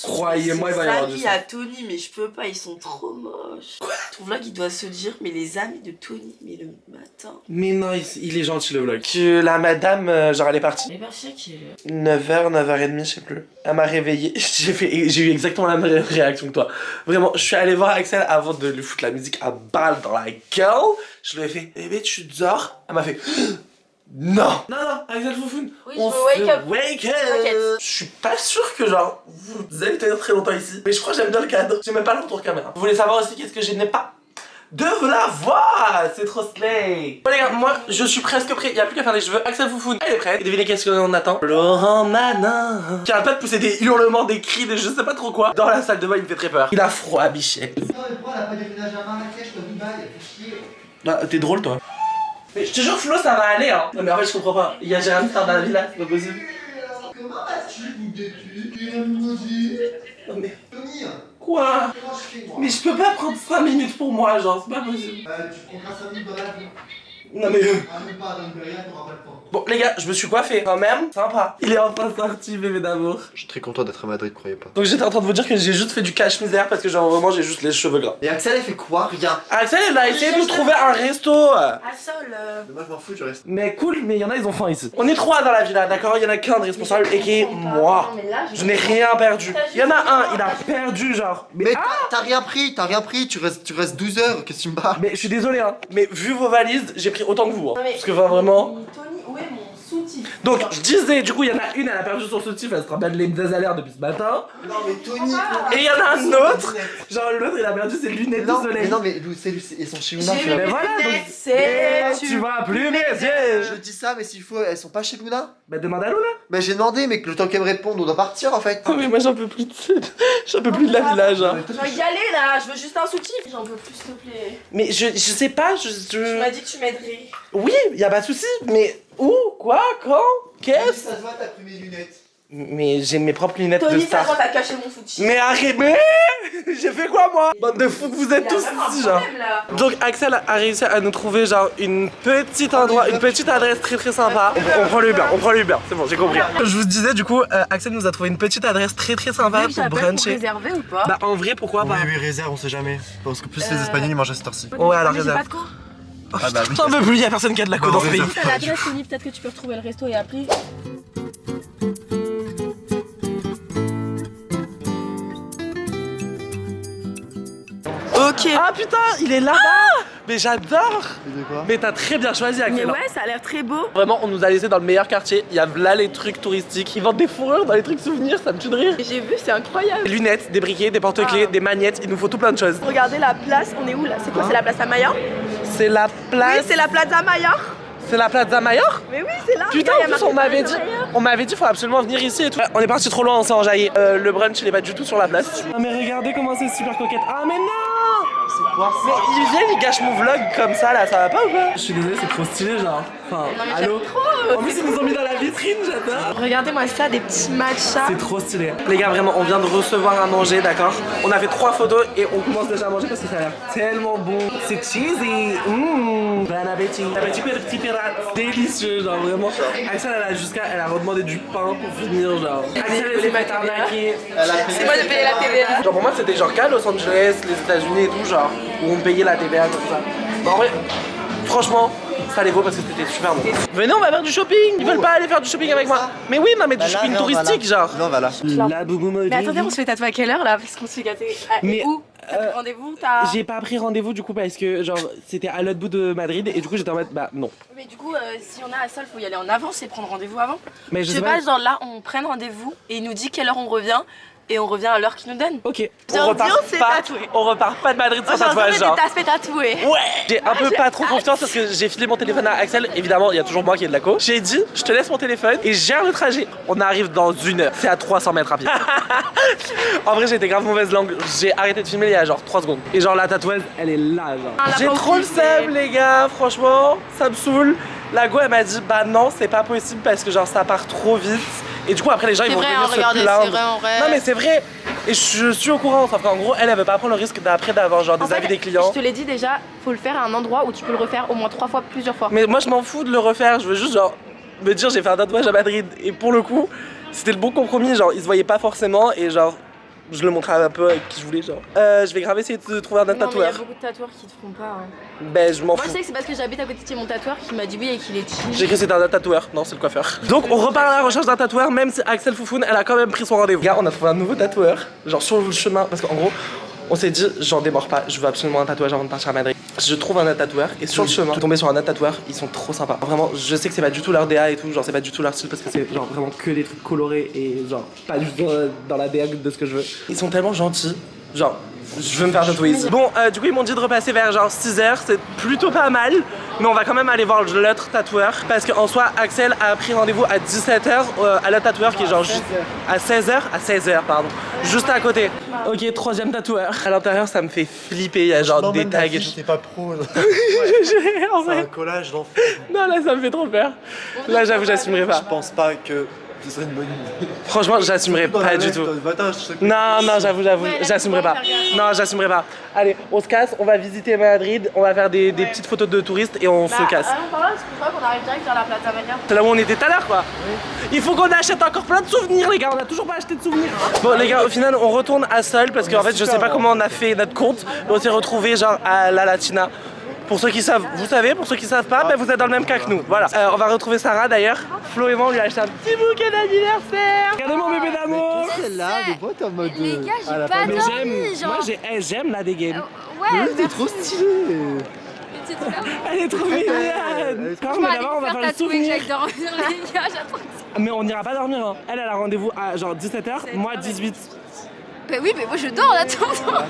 Croyez-moi, il va y avoir du amis sang. à Tony, mais je peux pas, ils sont trop moches. Quoi? Ton vlog il doit se dire, mais les amis de Tony, mais le matin. Mais non, il est gentil le vlog. Que la madame, genre, elle est partie. Elle est partie à quelle heure? 9h, 9h30, je sais plus. Elle m'a réveillé. J'ai eu exactement la même réaction que toi. Vraiment, je suis allé voir Axel avant de lui foutre la musique à balle dans la gueule. Je lui ai fait, bébé, tu dors? Elle m'a fait, non! Non, Axel Foufoune, Oui, on je me se wake up! Je suis pas sûr que, genre, vous allez tenir très longtemps ici. Mais je crois que j'aime bien le cadre. J'aime même pas le retour caméra. Vous voulez savoir aussi qu'est-ce que je n'ai pas de la voix? C'est trop slay! Bon les gars, moi je suis presque prêt, il y a plus qu'à faire les cheveux. Axel Foufoune, elle est prête. Et devinez qu'est-ce qu'on attend? Laurent Manin, qui arrête pas de pousser des hurlements, des cris, des je sais pas trop quoi. Dans la salle de bain, il me fait très peur. Il a froid, Bichette. Pourquoi elle a pas déménagé à Marrakech comme Dubaï? Elle fait chier. Bah, t'es drôle toi. Mais je te jure, Flo, ça va aller hein. Non mais en fait, je comprends pas. Il y a Jérémy dans la villa, c'est pas possible. Comment vas-tu, bout de cul? Non mais. Tony, Quoi? comment je fais moi? Mais je peux pas prendre 5 minutes pour moi, genre, c'est pas possible. Tu prendras 5 minutes dans la vie. Non mais. Ah, même pas, donc rien, t'auras pas le temps. Bon, les gars, je me suis coiffé quand même. Sympa. Il est enfin sorti, bébé d'amour. Je suis très content d'être à Madrid, croyez pas. Donc j'étais en train de vous dire que j'ai juste fait du cache-misère parce que genre vraiment j'ai juste les cheveux gras. Et Axel, elle fait quoi? Rien. Axel, elle a essayé de nous trouver un resto. À sol. Mais moi, je m'en fous, je reste. Mais cool, mais il y en a, ils ont faim ici. On est 3 dans la villa, d'accord? Il y en a qu'un de responsable et qui est moi. Non, mais là, Je n'ai rien perdu. Il y en a un, il a perdu genre. Mais t'as rien pris, tu restes 12 heures, qu'est-ce que tu me bats? Mais je suis désolé hein. Mais vu vos valises, j'ai pris autant que vous. Hein. Non, mais- Parce que vraiment. Tony, où est mon soutif? Donc je disais, du coup, il y en a une, elle a perdu son soutif, elle se rappelle les alertes depuis ce matin. Non, mais Tony. Et il y en a un autre. Genre l'autre, il a perdu ses lunettes de Non, soleil. mais non, mais ils sont chez Luna. J'ai tu vois. mes Mais voilà, lunettes, donc- c'est Tu vois plus mes yeux. Je dis ça, mais s'il faut, elles sont pas chez Luna? Bah demande à Luna. Mais j'ai demandé, mais que le temps qu'elle me réponde, on doit partir en fait. Oh mais moi j'en peux plus de j'en peux plus de la village hein. Je vais y aller là, je veux juste un soutif. J'en peux plus, s'il te plaît. Mais je sais pas, Tu m'as dit que tu m'aiderais. Oui, y a pas de souci, mais où, quoi, quand, qu'est-ce? Ça se voit, t'as pris mes lunettes. Mais j'ai mes propres lunettes de Tony, ça star. t'as caché mon soutif. Mais arrête, mais j'ai fait quoi moi? Bande de fous que vous êtes Il y a tous vraiment un ici genre. problème, là. Donc Axel a réussi à nous trouver genre une petite endroit, une petite adresse très très sympa. On prend le Uber, c'est bon, j'ai compris. Je vous disais du coup, Axel nous a trouvé une petite adresse très très sympa pour bruncher. réserver ou pas? Bah en vrai pourquoi pas? Oui, réserve, on sait jamais. Parce que plus les Espagnols ils mangent à cette heure-ci. Ouais alors J'ai réserve. pas de quoi. Oh, Ah bah oui. j'en peux plus, y'a personne qui a de la co dans ce pays. T'as l'adresse, Tony, peut-être que tu peux retrouver le resto et après. Ok. Ah putain, il est là-bas. Mais j'adore. de quoi? Mais t'as très bien choisi Axel. Mais ouais, ça a l'air très beau. Vraiment, on nous a laissé dans le meilleur quartier. Il y a là les trucs touristiques. Ils vendent des fourrures dans les trucs souvenirs, ça me tue de rire. J'ai vu, c'est incroyable. Des lunettes, des briquets, des porte-clés, des magnettes. Il nous faut tout plein de choses. Regardez la place, on est où là? C'est quoi? C'est la place Amaya? C'est la Oui, place. c'est la Plaza Amaya. C'est la Plaza Mayor. Mais oui, c'est là. Putain, regarde, en plus y a on m'avait marqué dit, Plaza Amaya. on m'avait dit faut absolument venir ici et tout. Ouais, on est parti trop loin, on s'est enjaillé. Le brunch il est pas du tout sur la place. Ah mais regardez comment c'est super coquette. Ah mais non. C'est quoi Mais ils viennent, ils gâchent mon vlog comme ça là, ça va pas ou quoi? Je suis désolé, c'est trop stylé genre. Enfin, allô? En plus ils nous ont mis dans la vitrine, j'adore. Regardez-moi ça, des petits matchas. C'est trop stylé. Les gars, vraiment, on vient de recevoir à manger, d'accord? On a fait 3 photos et on commence déjà à manger parce que ça a l'air tellement bon. C'est cheesy. Bon appétit. Appétit petit pirate. Délicieux, genre vraiment. Axel, elle a redemandé du pain pour finir, genre. Axel, elle s'est fait arnaquer. C'est moi de payer la TVA. Genre pour moi, c'était genre qu'à Los Angeles, les États-Unis et tout, genre, où on payait la TVA comme ça. Bah en vrai, franchement, ça les vaut parce que c'était super bon. Venez, on va faire du shopping. Ils veulent pas aller faire du shopping avec moi. Mais oui, non, mais du shopping touristique, genre. Non, va là. La boubou mobile. Mais attendez, on se fait tatouer à quelle heure là? Parce qu'on se fait gâter. Mais, Où? T'as pris rendez-vous? T'as. J'ai pas pris rendez-vous du coup parce que genre c'était à l'autre bout de Madrid et du coup j'étais en mode bah non. Mais du coup, si on a à Sol, faut y aller en avance et prendre rendez-vous avant. Mais Je sais pas, genre là, on prenne rendez-vous et il nous dit quelle heure on revient et on revient à l'heure qu'il nous donne. Ok. Aujourd'hui, on s'est tatoué. On repart pas de Madrid sans tatouage genre. T'as fait tatouer. Ouais. J'ai un peu pas trop confiance parce que j'ai filé mon téléphone à Axel. Évidemment, il y a toujours moi qui est de la co. J'ai dit, je te laisse mon téléphone et gère le trajet. On arrive dans 1 heure. C'est à 300 mètres à pied. En vrai, j'ai été grave mauvaise langue. J'ai arrêté de filmer il y a genre 3 secondes. Et genre la tatoueuse, elle est là genre. J'ai trop le seum les gars. Franchement, ça me saoule. La go elle m'a dit bah non c'est pas possible parce que genre ça part trop vite. Et du coup après les gens ils vont venir se plaindre. C'est vrai en vrai. Non mais c'est vrai. Et je suis au courant, sauf qu'en gros elle veut pas prendre le risque d'après d'avoir genre des avis des clients. Je te l'ai dit déjà, faut le faire à un endroit où tu peux le refaire au moins 3 fois, plusieurs fois. Mais moi je m'en fous de le refaire, je veux juste genre me dire j'ai fait un tatouage à Madrid. Et pour le coup c'était le bon compromis, genre ils se voyaient pas forcément et genre je le montrais un peu avec qui je voulais genre. Je vais grave essayer de trouver un autre tatoueur. Il y a beaucoup de tatoueurs qui te font pas. Hein. Ben je m'en fous. Moi je sais que c'est parce que j'habite à côté de chez mon tatoueur qui m'a dit oui et qu'il est chill. J'ai cru que c'était un tatoueur, non c'est le coiffeur. Donc on repart à la recherche d'un tatoueur, même si Axel Foufoune elle a quand même pris son rendez-vous. Gars on a trouvé un nouveau tatoueur, genre sur le chemin, parce qu'en gros on s'est dit j'en démords pas, je veux absolument un tatouage avant de partir à Madrid. Je trouve un autre tatoueur et sur le chemin je suis tombé sur un autre tatoueur, ils sont trop sympas. Vraiment je sais que c'est pas du tout leur DA et tout, genre c'est pas du tout leur style parce que c'est genre vraiment que des trucs colorés et genre pas du tout dans la DA de ce que je veux. Ils sont tellement gentils, genre je veux me faire tatouer ici. Bon, du coup, ils m'ont dit de repasser vers genre 6h, c'est plutôt pas mal. Mais on va quand même aller voir l'autre tatoueur. Parce qu'en soi, Axel a pris rendez-vous à 17h à l'autre tatoueur qui est genre juste à 16h. À 16h, pardon. Juste à côté. Ok, 3e tatoueur. À l'intérieur, ça me fait flipper. Il y a genre des tags et tout. T'es pas pro. C'est un collage d'enfants. Non, là, ça me fait trop peur. Là, j'avoue, j'assumerai pas. Je pense pas que ce serait une bonne idée. Franchement, j'assumerai pas du tout. Non, non, j'avoue, j'assumerai pas. Non, j'assumerai pas. Allez, on se casse, on va visiter Madrid, on va faire des petites photos de touristes et on se casse. On parle parce que je crois qu'on arrive direct vers la Plaza Mayor. C'est là où on était tout à l'heure quoi. Il faut qu'on achète encore plein de souvenirs les gars, on a toujours pas acheté de souvenirs. Bon les gars, au final on retourne à Sol parce qu'en fait je sais pas comment on a fait notre compte. On s'est retrouvés genre à la Latina. Pour ceux qui savent, vous savez, pour ceux qui savent pas, ben vous êtes dans le même cas que nous. Voilà. On va retrouver Sarah d'ailleurs. Flo et moi on lui a acheté un petit bouquet d'anniversaire. Regardez mon bébé d'amour. Celle-là, mais moi t'es en mode. Les gars, j'ai à la pas fin. dormi, genre. Moi j'aime la dégaine. Ouais, T'es trop stylé. Elle est trop mignonne. Quand mais d'abord on va faire le souvenir. dormir, les gars, j'attends. Mais on n'ira pas dormir hein. Elle a rendez-vous à genre 17h, moi 18. Bah oui, mais moi je dors en attendant.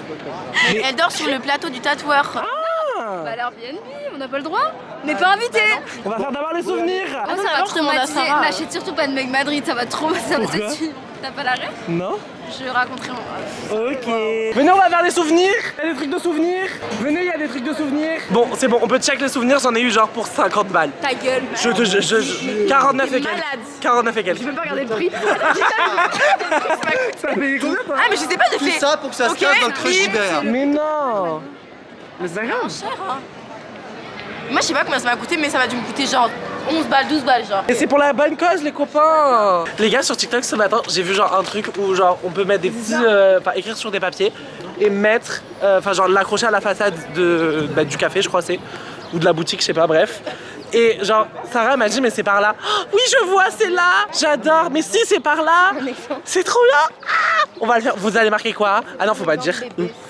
Elle dort sur le plateau du tatoueur. Bah alors Airbnb, on n'a pas le droit. On n'est pas invité. On va faire d'abord les souvenirs. Moi ça va traumatiser. N'achète surtout pas de mec Madrid, ça va trop. Pourquoi T'as pas la rêve? Non. Je raconterai en. Ok. Venez, on va faire des souvenirs. Il y a des trucs de souvenirs. Venez, il y a des trucs de souvenirs. Bon, c'est bon, on peut check les souvenirs. J'en ai eu genre pour 50 balles. Ta gueule. 49 et quelques. 49 et quelques. Je peux pas regarder le prix. Ça fait combien toi? Ah mais je sais pas, j'ai Tout fait. ça pour que ça se casse dans le creux d'hiver. Mais non. Mais c'est grave. Cher hein. Moi je sais pas combien ça m'a coûté mais ça va dû me coûter genre 11 balles, 12 balles genre. Et c'est pour la bonne cause les copains. Les gars sur TikTok ce matin j'ai vu genre un truc où genre on peut mettre des petits, enfin écrire sur des papiers et mettre, enfin genre l'accrocher à la façade du café je crois c'est, ou de la boutique je sais pas bref. Et genre Sarah m'a dit mais c'est par là. Oh, oui je vois c'est là. J'adore mais si c'est par là. C'est trop bien. Ah, on va le faire. Vous allez marquer quoi? Ah non faut pas dire.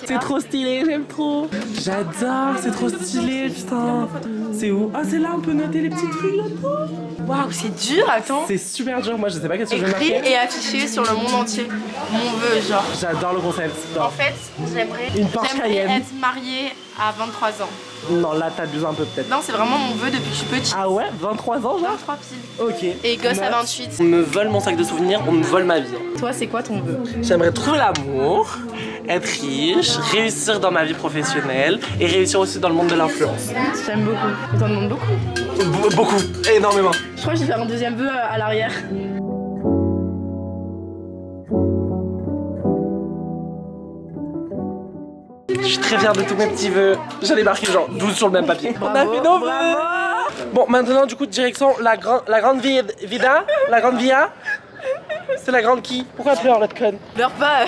C'est trop stylé j'aime trop. J'adore c'est trop stylé putain. C'est où? Ah c'est là on peut noter les petits trucs là-dedans. Waouh c'est dur, attends. C'est super dur moi je sais pas qu'est-ce que je vais Écrit marquer. et affiché sur le monde entier. Mon vœu genre. J'adore le concept. En fait j'aimerais Une Porsche Cayenne. être mariée à 23 ans. Non là t'abuses un peu peut-être. Non c'est vraiment mon vœu depuis que je suis petite. Ah ouais 23 ans genre? 23 piles. Ok. Et gosse à 28. On me vole mon sac de souvenirs, on me vole ma vie. Toi c'est quoi ton vœu? J'aimerais trouver l'amour, être riche, réussir dans ma vie professionnelle et réussir aussi dans le monde de l'influence. J'aime beaucoup. T'en demandes beaucoup. Beaucoup, énormément. Je crois que je vais faire un deuxième vœu à l'arrière. Je suis très fière de tous mes petits vœux. J'en ai marqué genre 12 sur le même papier. On a fait nos vœux. Bon, maintenant du coup direction la grande vida, la grande via. C'est la grande qui? Pourquoi elle pleure l'autre conne? Pleure pas.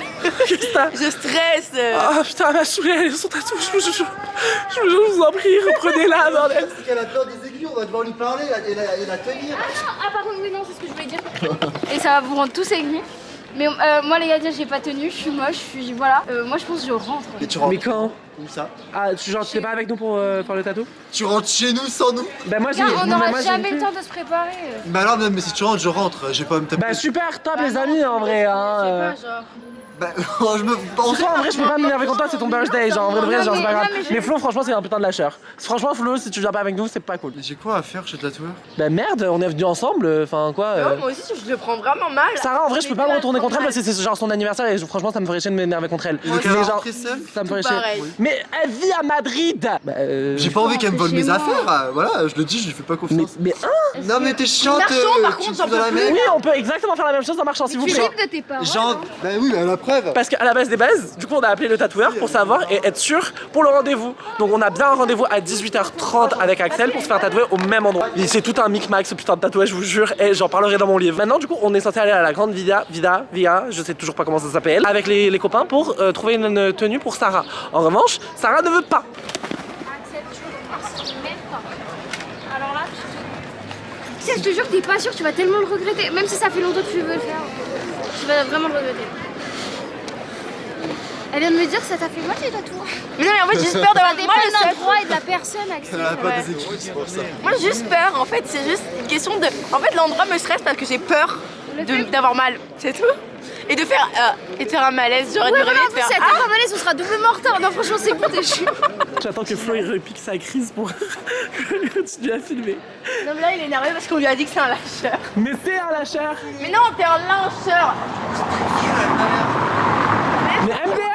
Qu'est-ce que t'as? Je stresse. Ah putain, elle m'a saoulé, elle est son tatou. Je vous en prie, reprenez-la, bordel. C'est qu'elle a peur des aiguillons. on va devoir lui parler et la tenir. Ah par contre oui non c'est ce que je voulais dire. Et ça va vous rendre tous aigris. Mais moi les gars j'ai pas tenu, je suis moche, voilà. Moi je pense que je rentre. Et tu rentres Mais quand? où ça? Ah, tu t'es pas avec nous pour faire le tatou? Tu rentres chez nous sans nous? Bah moi j'ai... Car on moi, n'aura j'ai jamais une le temps de se préparer. Bah alors même mais si tu rentres je rentre, j'ai pas à me taper. Bah super, top les amis en vrai hein. Je sais pas genre. Bah je me pense. Toi en vrai je peux pas m'énerver contre toi, c'est ton birthday genre en vrai de vrai genre c'est pas grave. non, mais Mais Flo franchement c'est un putain de lâcheur. Franchement Flo si tu viens pas avec nous c'est pas cool. J'ai quoi à faire chez le tatoueur? Bah merde on est venus ensemble, enfin quoi. Moi aussi, je le prends vraiment mal. Sarah en vrai je peux pas me retourner contre elle parce que c'est genre son anniversaire et franchement ça me ferait chier de m'énerver contre elle. Et donc elle va rentrer seule? Ça me ferait pareil. chier. Mais elle vit à Madrid. Bah, J'ai pas envie qu'elle me vole mes affaires, voilà, je le dis, je lui fais pas confiance. mais Non mais t'es chiante, Marchand, par tu contre, me j'en fous dans la peux merde. oui on peut exactement faire la même chose en marchant s'il vous Tu plaît. rêves de tes parents. Genre, bah oui, mais à la preuve. Parce qu'à la base des bases, du coup on a appelé le tatoueur pour savoir et être sûr pour le rendez-vous. Donc on a bien un rendez-vous à 18h30 avec Axel pour se faire tatouer au même endroit. Et c'est tout un micmac ce putain de tatouage, je vous jure, et j'en parlerai dans mon livre. Maintenant du coup on est censé aller à la grande Via, je sais toujours pas comment ça s'appelle, avec les copains pour trouver une tenue pour Sarah. En revanche, Sarah ne veut pas. Alors là, tu sais, je te jure que t'es pas sûr, tu vas tellement le regretter. Même si ça fait longtemps que tu veux le faire, tu vas vraiment le regretter. Elle vient de me dire que ça t'a fait mal les tatouages. Mais non, mais en fait, j'ai juste peur d'avoir Ça moi dépend le d'un seul. droit et de la personne, Axel. Elle a pas des excuses pour ça. Moi, j'ai juste peur. En fait, c'est juste une question de. En fait, l'endroit me stresse parce que j'ai peur d'avoir mal. C'est tout. Et de faire un malaise. J'aurais dû Ouais, rêver voilà, en de plus, faire. si elle t'a pas malaise, on sera doublement en retard. Non, franchement, c'est bon, t'es chiant. J'attends que Flo il repique sa crise pour continuer à filmer. Non, mais là, il est énervé parce qu'on lui a dit que c'est un lâcheur. Mais c'est un lâcheur. Mais non, t'es un lâcheur. Mais MDR.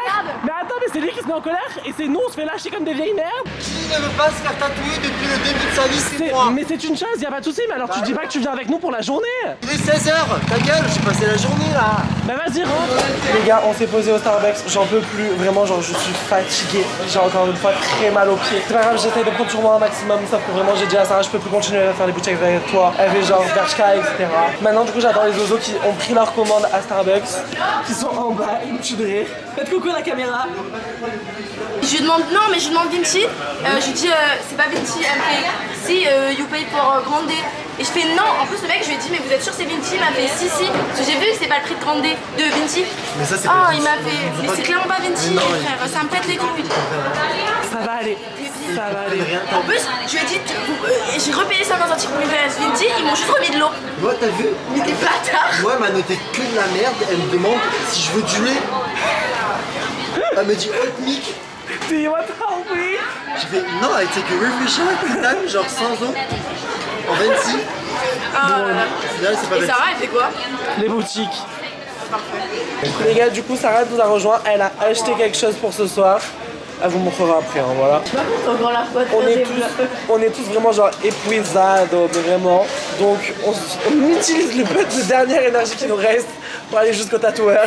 Mais attends mais c'est lui qui se met en colère et c'est nous on se fait lâcher comme des vieilles merdes. Qui ne veut pas se faire tatouer depuis le début de sa vie, c'est moi. Mais c'est une chose, y a pas de souci, mais alors tu dis pas que tu viens avec nous pour la journée. Il est 16h, ta gueule, j'ai passé la journée là. Bah vas-y rentre. Les gars on s'est posé au Starbucks, j'en peux plus, vraiment genre je suis fatigué, j'ai encore une fois très mal aux pieds. C'est pas grave, j'essaye de prendre sur moi un maximum, sauf que vraiment j'ai dit à Sarah je peux plus continuer à faire les boutiques avec toi. Elle fait genre Bershka etc. Maintenant du coup j'attends les oiseaux qui ont pris leur commande à Starbucks, qui sont en bas, ils me tuent de rire. Faites coucou à la caméra. Je lui demande non, mais je lui demande Vinci. Je lui dis c'est pas Vinci. Elle me fait si you pay pour Grande. Et je fais non. En plus le mec je lui ai dit mais vous êtes sûr c'est Vinci? Il m'a fait si. Parce que j'ai vu que c'est pas le prix de Grande de Vinci. Mais ça c'est Ah pas il m'a fait mais c'est clairement pas Vinci frère. Ça me pète les couilles. Ça va aller. Ça va aller. En plus je lui ai dit j'ai repayé ça dans un truc Vinci. Ils m'ont juste remis de l'eau. Moi t'as vu? Mais des bâtards. Moi elle m'a noté que de la merde, elle me demande si je veux du lait. Elle me dit hot milk. Do you want to help me? J'ai fait non, I take a refreshing time, genre sans eau. En 26. Ah là là. Au final c'est pas Et 26. Sarah elle fait quoi? Les boutiques. Les gars, du coup, Sarah nous a rejoint. Elle a acheté quelque chose pour ce soir. Elle vous montrera après, hein, voilà. Encore la faute. On est tous vraiment genre épuisados, mais vraiment. Donc, on utilise le peu de dernière énergie qui nous reste pour aller jusqu'au tatoueur,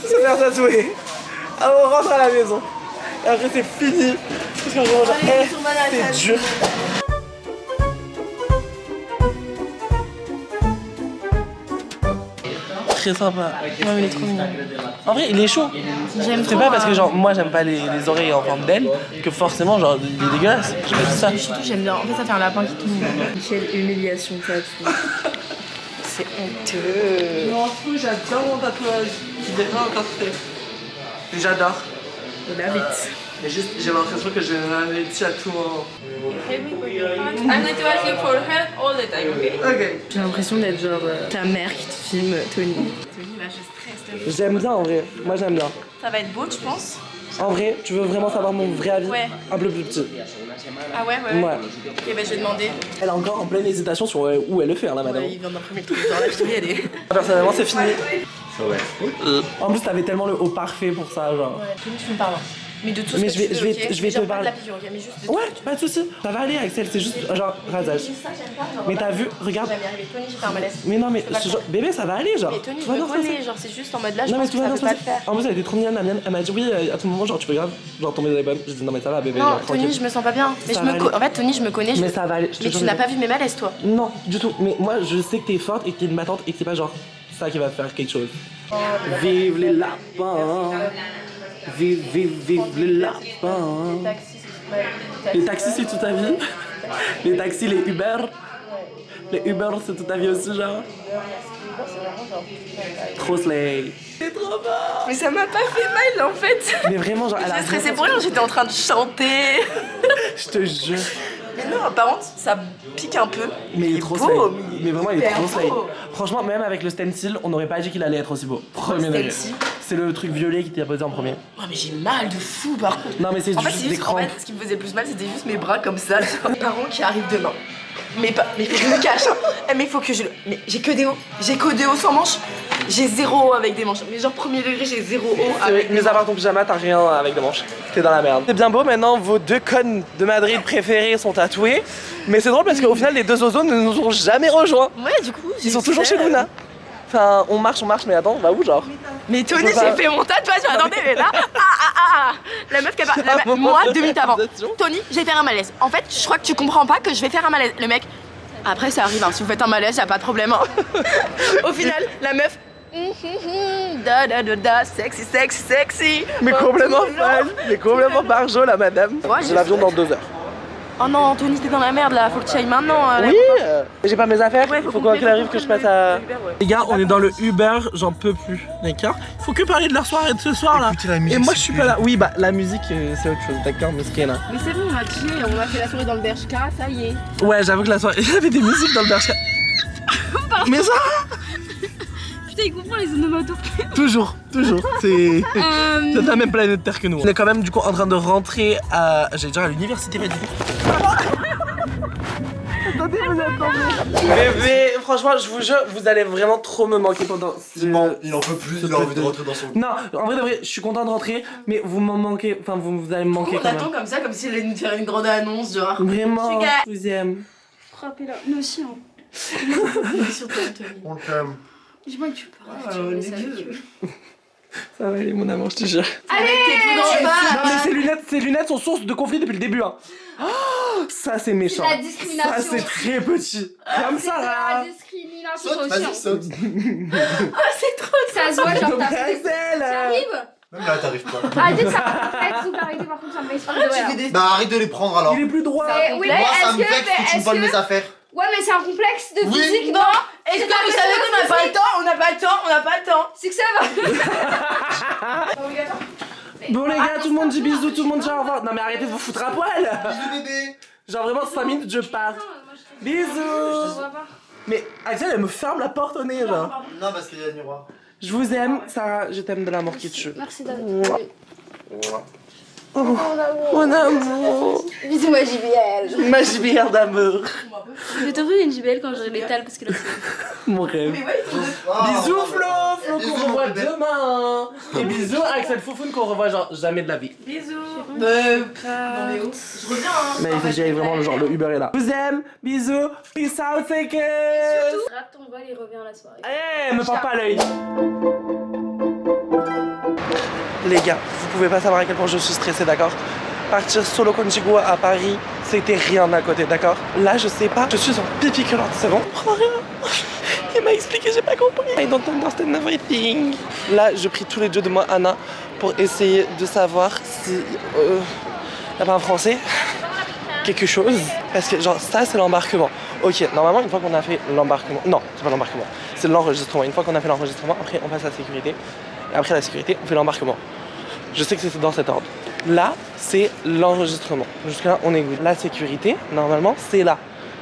se faire tatouer. Alors, on rentre à la maison. Et après, c'est fini. Parce que vraiment, genre, c'est dur. Très sympa. Ouais, mais il est trop mignon. En vrai, il est chaud. J'aime C'est trop. pas parce que genre moi j'aime pas les oreilles en forme d'aile que forcément genre il est dégueulasse. J'ai pas dit ça. Surtout j'aime bien. En fait ça fait un lapin qui tombe. Quelle humiliation tatou. C'est honteux. Je m'en fous, j'adore mon tatouage. Je l'ai pas encore fait. Et j'adore. Il va vite. Mais juste j'ai l'impression que j'ai un petit à tout moment. I'm going to ask you for help all the time, okay? Ok. J'ai l'impression d'être genre ta mère qui te filme, Tony. Tony là je stresse. J'aime bien en vrai. Moi j'aime bien. Ça va être beau, tu penses? En vrai, tu veux vraiment savoir mon vrai avis? Ouais. Un peu plus petit. Ah ouais. Ouais. Ok bah je vais demander. Elle est encore en pleine hésitation sur où elle le fait hein, là madame. Ouais, il vient d'imprimer le truc, genre là je te dis elle est. Personnellement c'est fini. En plus t'avais tellement le haut parfait pour ça genre. Ouais, Tony tu me parles. Mais de tout ce Mais que je vais- tu veux, je vais- ok? je vais te Genre, pas parler. de la piqûre, ok? Mais juste de Ouais, pas de soucis. Ça va aller Axel, c'est juste genre rasage. ça j'aime pas, genre. Mais t'as vu, regarde. Ça va m'y arriver. Tony j'ai fait un malaise. Mais non mais pas le genre, bébé ça va aller genre. Mais Tony Tu je vas me voir ça, connais, genre c'est juste en mode là je Non mais pense tu que vas ça voir peut pas ça. le faire. En plus elle était trop mignonne la mienne, elle m'a dit oui à tout moment genre tu peux grave genre tomber dans les pommes. J'ai dit non mais ça va bébé Non, genre Tony, tranquille. je me sens pas bien. Mais Ça je va me aller. en fait, Tony, je me connais. Mais ça va aller. je te Mais jure, tu n'as bébé. pas vu mes malaises, toi. Non, du tout. Mais moi je sais que t'es forte et que t'es une battante et que c'est pas genre ça qui va faire quelque chose. Vive les lapins. Vive les lapins. Les taxis c'est toute ta vie. Les taxis, les Uber. Les Uber, c'est toute ta vie aussi, genre. Trop slay. C'est trop fort. Mais ça m'a pas fait mal en fait. Mais vraiment, genre, elle a J'ai stressé pour rien, j'étais en train de chanter. Je te jure. Mais non, par contre, ça pique un peu. Mais il est trop beau, slay. mais Mais vraiment, il est hyper trop slay. beau. Franchement, même avec le stencil, on n'aurait pas dit qu'il allait être aussi beau. Premier degré. stencil C'est le truc violet qui t'a posé en premier. Oh, mais j'ai mal de fou par contre. Non, mais c'est En fait, juste c'est des juste, en crampes. fait, ce qui me faisait plus mal, c'était juste mes bras comme ça. Mes parents qui arrivent demain. Mais faut que je me cache. Hein. Eh, mais faut que je le. Mais j'ai que des hauts. J'ai que des hauts sans manches. J'ai 0 haut avec des manches. Mais genre premier degré, j'ai 0 haut avec des Mis à manches. part ton pyjama, t'as rien avec des manches. T'es dans la merde. C'est bien beau, maintenant vos 2 connes de Madrid préférées sont tatouées. Mais c'est drôle parce qu'au final, les 2 ozos ne nous ont jamais rejoints. Ouais, du coup, Ils sont toujours chez Luna. Enfin, on marche, mais attends, on va où genre? Mais Tony, On peut pas- j'ai fait mon tatouage. Attendez, mais là. La meuf qui a pas. Moi, 2 minutes avant. Tony, j'ai fait un malaise. En fait, je crois que tu comprends pas que je vais faire un malaise. Le mec. Après, ça arrive, hein. Si vous faites un malaise, y'a pas de problème. Hein. Au final, la meuf. Da da da da, sexy, sexy, sexy. Mais Oh, complètement tout le long. folle, mais complètement barjo la madame. Ouais, J'ai j'ai l'avion fait. dans 2 heures. Oh non, Tony, t'es dans la merde là. Faut que tu ailles maintenant. Oui, j'ai pas mes affaires. Ouais, Il faut faut quoi compter, qu'il arrive faut que je compter passe à. le Uber, ouais. Les gars, on est dans le Uber, j'en peux plus, d'accord? Il faut que parler de leur soirée de ce soir là. Écoutez la musique, Et moi s'il je suis vous pas plaît. là. Oui, bah la musique c'est autre chose, d'accord, mais ce qui est là. Mais c'est bon, on a chillé. On a fait la soirée dans le Bershka, ça y est. Ouais, j'avoue que la soirée. Il y avait des musiques dans le Bershka. Mais ça, Putain, il comprend les onomatopées. toujours. C'est. C'est la même planète Terre que nous. On est quand même du coup en train de rentrer à. J'allais dire à l'université, pas du tout. Attendez, vous attendez. Mais franchement, je vous jure, vous allez vraiment trop me manquer pendant. Il en peut plus, il a envie de rentrer dans son. Non, en vrai de vrai, je suis content de rentrer, mais vous m'en manquez, enfin vous allez me manquer On quand attend même. comme ça, comme s'il allait nous faire une grande annonce, genre. Vraiment, Sugar. je vous aime. Frappez-la. Nous aussi, hein. Sur toi, Tony. On t'aime. Dis-moi que tu peux Ah, arrêter de on jouer est ça vieux. avec eux. Ça va aller mon amour, je te jure. Allez, tes plus grands fans. Non mais ces lunettes sont source de conflit depuis le début hein. Oh, ça c'est méchant. C'est la discrimination. Ça c'est très petit. Comme ça C'est là. la discrimination Saute, aussi. vas-y, saute. C'est trop. Ça se voit, genre, Donc, t'as Axel, T'arrives. Même là, t'arrives pas. Arrêtez de ça. Arrêtez d'arrêter, par contre, ça me met sur le Arrête, doigt, tu là. fais des. Bah arrête de les prendre alors. il est plus droit. Eh, oui, mais Moi ça est-ce me que. vexe que tu me voles mes affaires. Ouais, mais c'est un complexe de Oui. physique, Non. Est-ce que vous savez qu'on n'a pas le temps? On n'a pas le temps, on n'a pas le temps. C'est que ça va. Bon les gars, tout le monde dit bisous, tout le monde dit au revoir. Non mais arrêtez de vous foutre à poil. Bisous bébé. Genre vraiment 5 minutes je pars. Bisous. Mais Axel elle me ferme la porte au nez genre. Non, parce qu'il y a le miroir. Je vous aime, Sarah, je t'aime de l'amour qui tue. Merci d'avoir. Mon amour. Bisous, ma JBL. Ma JBL d'amour. Je vais t'ouvrir une JBL quand j'aurai l'étale parce que là c'est. Mon rêve. Bisous Flo, Bisous, qu'on mon revoit bébé. demain. Et bisous Axel Foufoune qu'on revoit genre jamais de la vie. Bisous. Non mais oh, je reviens hein. Mais il faut que j'y aille vraiment le genre, le Uber est là. Je vous aime, bisous, peace out, take care. Rate ton vol et reviens à la soirée. Eh, me prends pas l'œil. Les gars, vous pouvez pas savoir à quel point je suis stressée, d'accord? Partir solo contigo à Paris, c'était rien à côté, d'accord? Là, je sais pas, je suis en pipi culotte, c'est bon? Je comprends rien. Il m'a expliqué, j'ai pas compris. I don't understand everything. Là, je prie tous les dieux de moi, Anna, pour essayer de savoir si y a pas un français, quelque chose. Parce que genre ça c'est l'embarquement. Ok, normalement une fois qu'on a fait l'embarquement, non, c'est pas l'embarquement, c'est l'enregistrement. Une fois qu'on a fait l'enregistrement, après on passe à la sécurité. Et après la sécurité, on fait l'embarquement. Je sais que c'est dans cet ordre. Là, c'est l'enregistrement. Jusque-là, on est good. La sécurité, normalement, c'est là.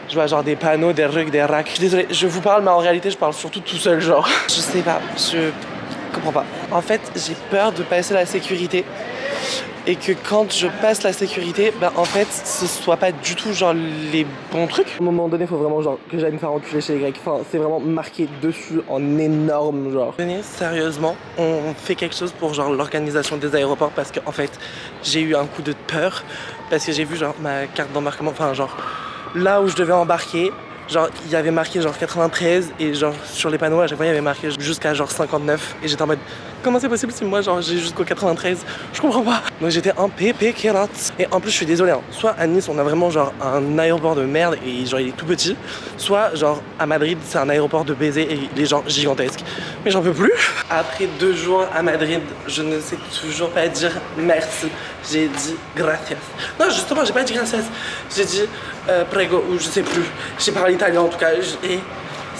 Je vois genre des panneaux, des rugs, des racks. Je suis désolée, je vous parle, mais en réalité, je parle surtout tout seul, genre. Je sais pas, je comprends pas. En fait, j'ai peur de passer la sécurité. Et que quand je passe la sécurité, bah en fait, ce soit pas du tout genre les bons trucs. À un moment donné, faut vraiment genre que j'aille me faire enculer chez les Grecs. Enfin, c'est vraiment marqué dessus en énorme genre. Venez, sérieusement, on fait quelque chose pour genre l'organisation des aéroports parce qu'en fait, j'ai eu un coup de peur parce que j'ai vu genre ma carte d'embarquement, enfin genre là où je devais embarquer. Genre, il y avait marqué genre 93 et genre sur les panneaux à chaque fois il y avait marqué jusqu'à genre 59 et j'étais en mode Comment c'est possible si moi genre j'ai jusqu'au 93? Je comprends pas. Donc j'étais un pépé kérat. Et en plus je suis désolé, hein. Soit à Nice on a vraiment genre un aéroport de merde et genre il est tout petit. Soit genre à Madrid c'est un aéroport de baiser et il est genre gigantesque. Mais j'en peux plus. Après 2 jours à Madrid, je ne sais toujours pas dire merci. J'ai dit gracias. Non justement j'ai pas dit gracias. J'ai dit prego ou je sais plus. J'ai parlé italien en tout cas. Et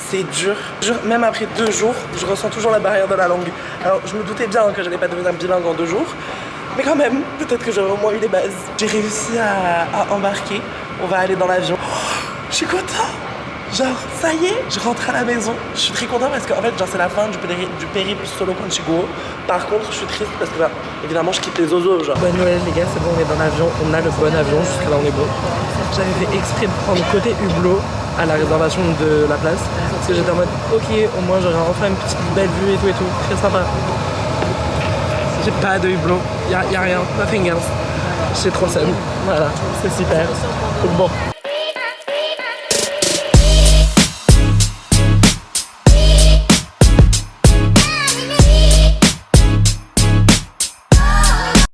c'est dur. Même après 2 jours, je ressens toujours la barrière de la langue. Alors je me doutais bien que j'allais pas devenir bilingue en 2 jours. Mais quand même, peut-être que j'aurais au moins eu les bases. J'ai réussi à embarquer. On va aller dans l'avion. Oh, je suis content. Genre, ça y est, je rentre à la maison. Je suis très content parce qu'en fait, genre, c'est la fin du périple solo Conchigo. Par contre, je suis triste parce que, bah, évidemment, je quitte les oiseaux. Genre, bonne Noël, les gars, c'est bon, on est dans l'avion. On a le bon avion. Jusqu'à là, on est bon. J'avais fait exprès de prendre côté hublot à la réservation de la place. Parce que j'étais en mode, ok, au moins, j'aurai enfin une petite belle vue et tout. Très sympa. J'ai pas de hublot. Y a rien. Nothing else. J'ai trop seul. Voilà, c'est super. Donc bon.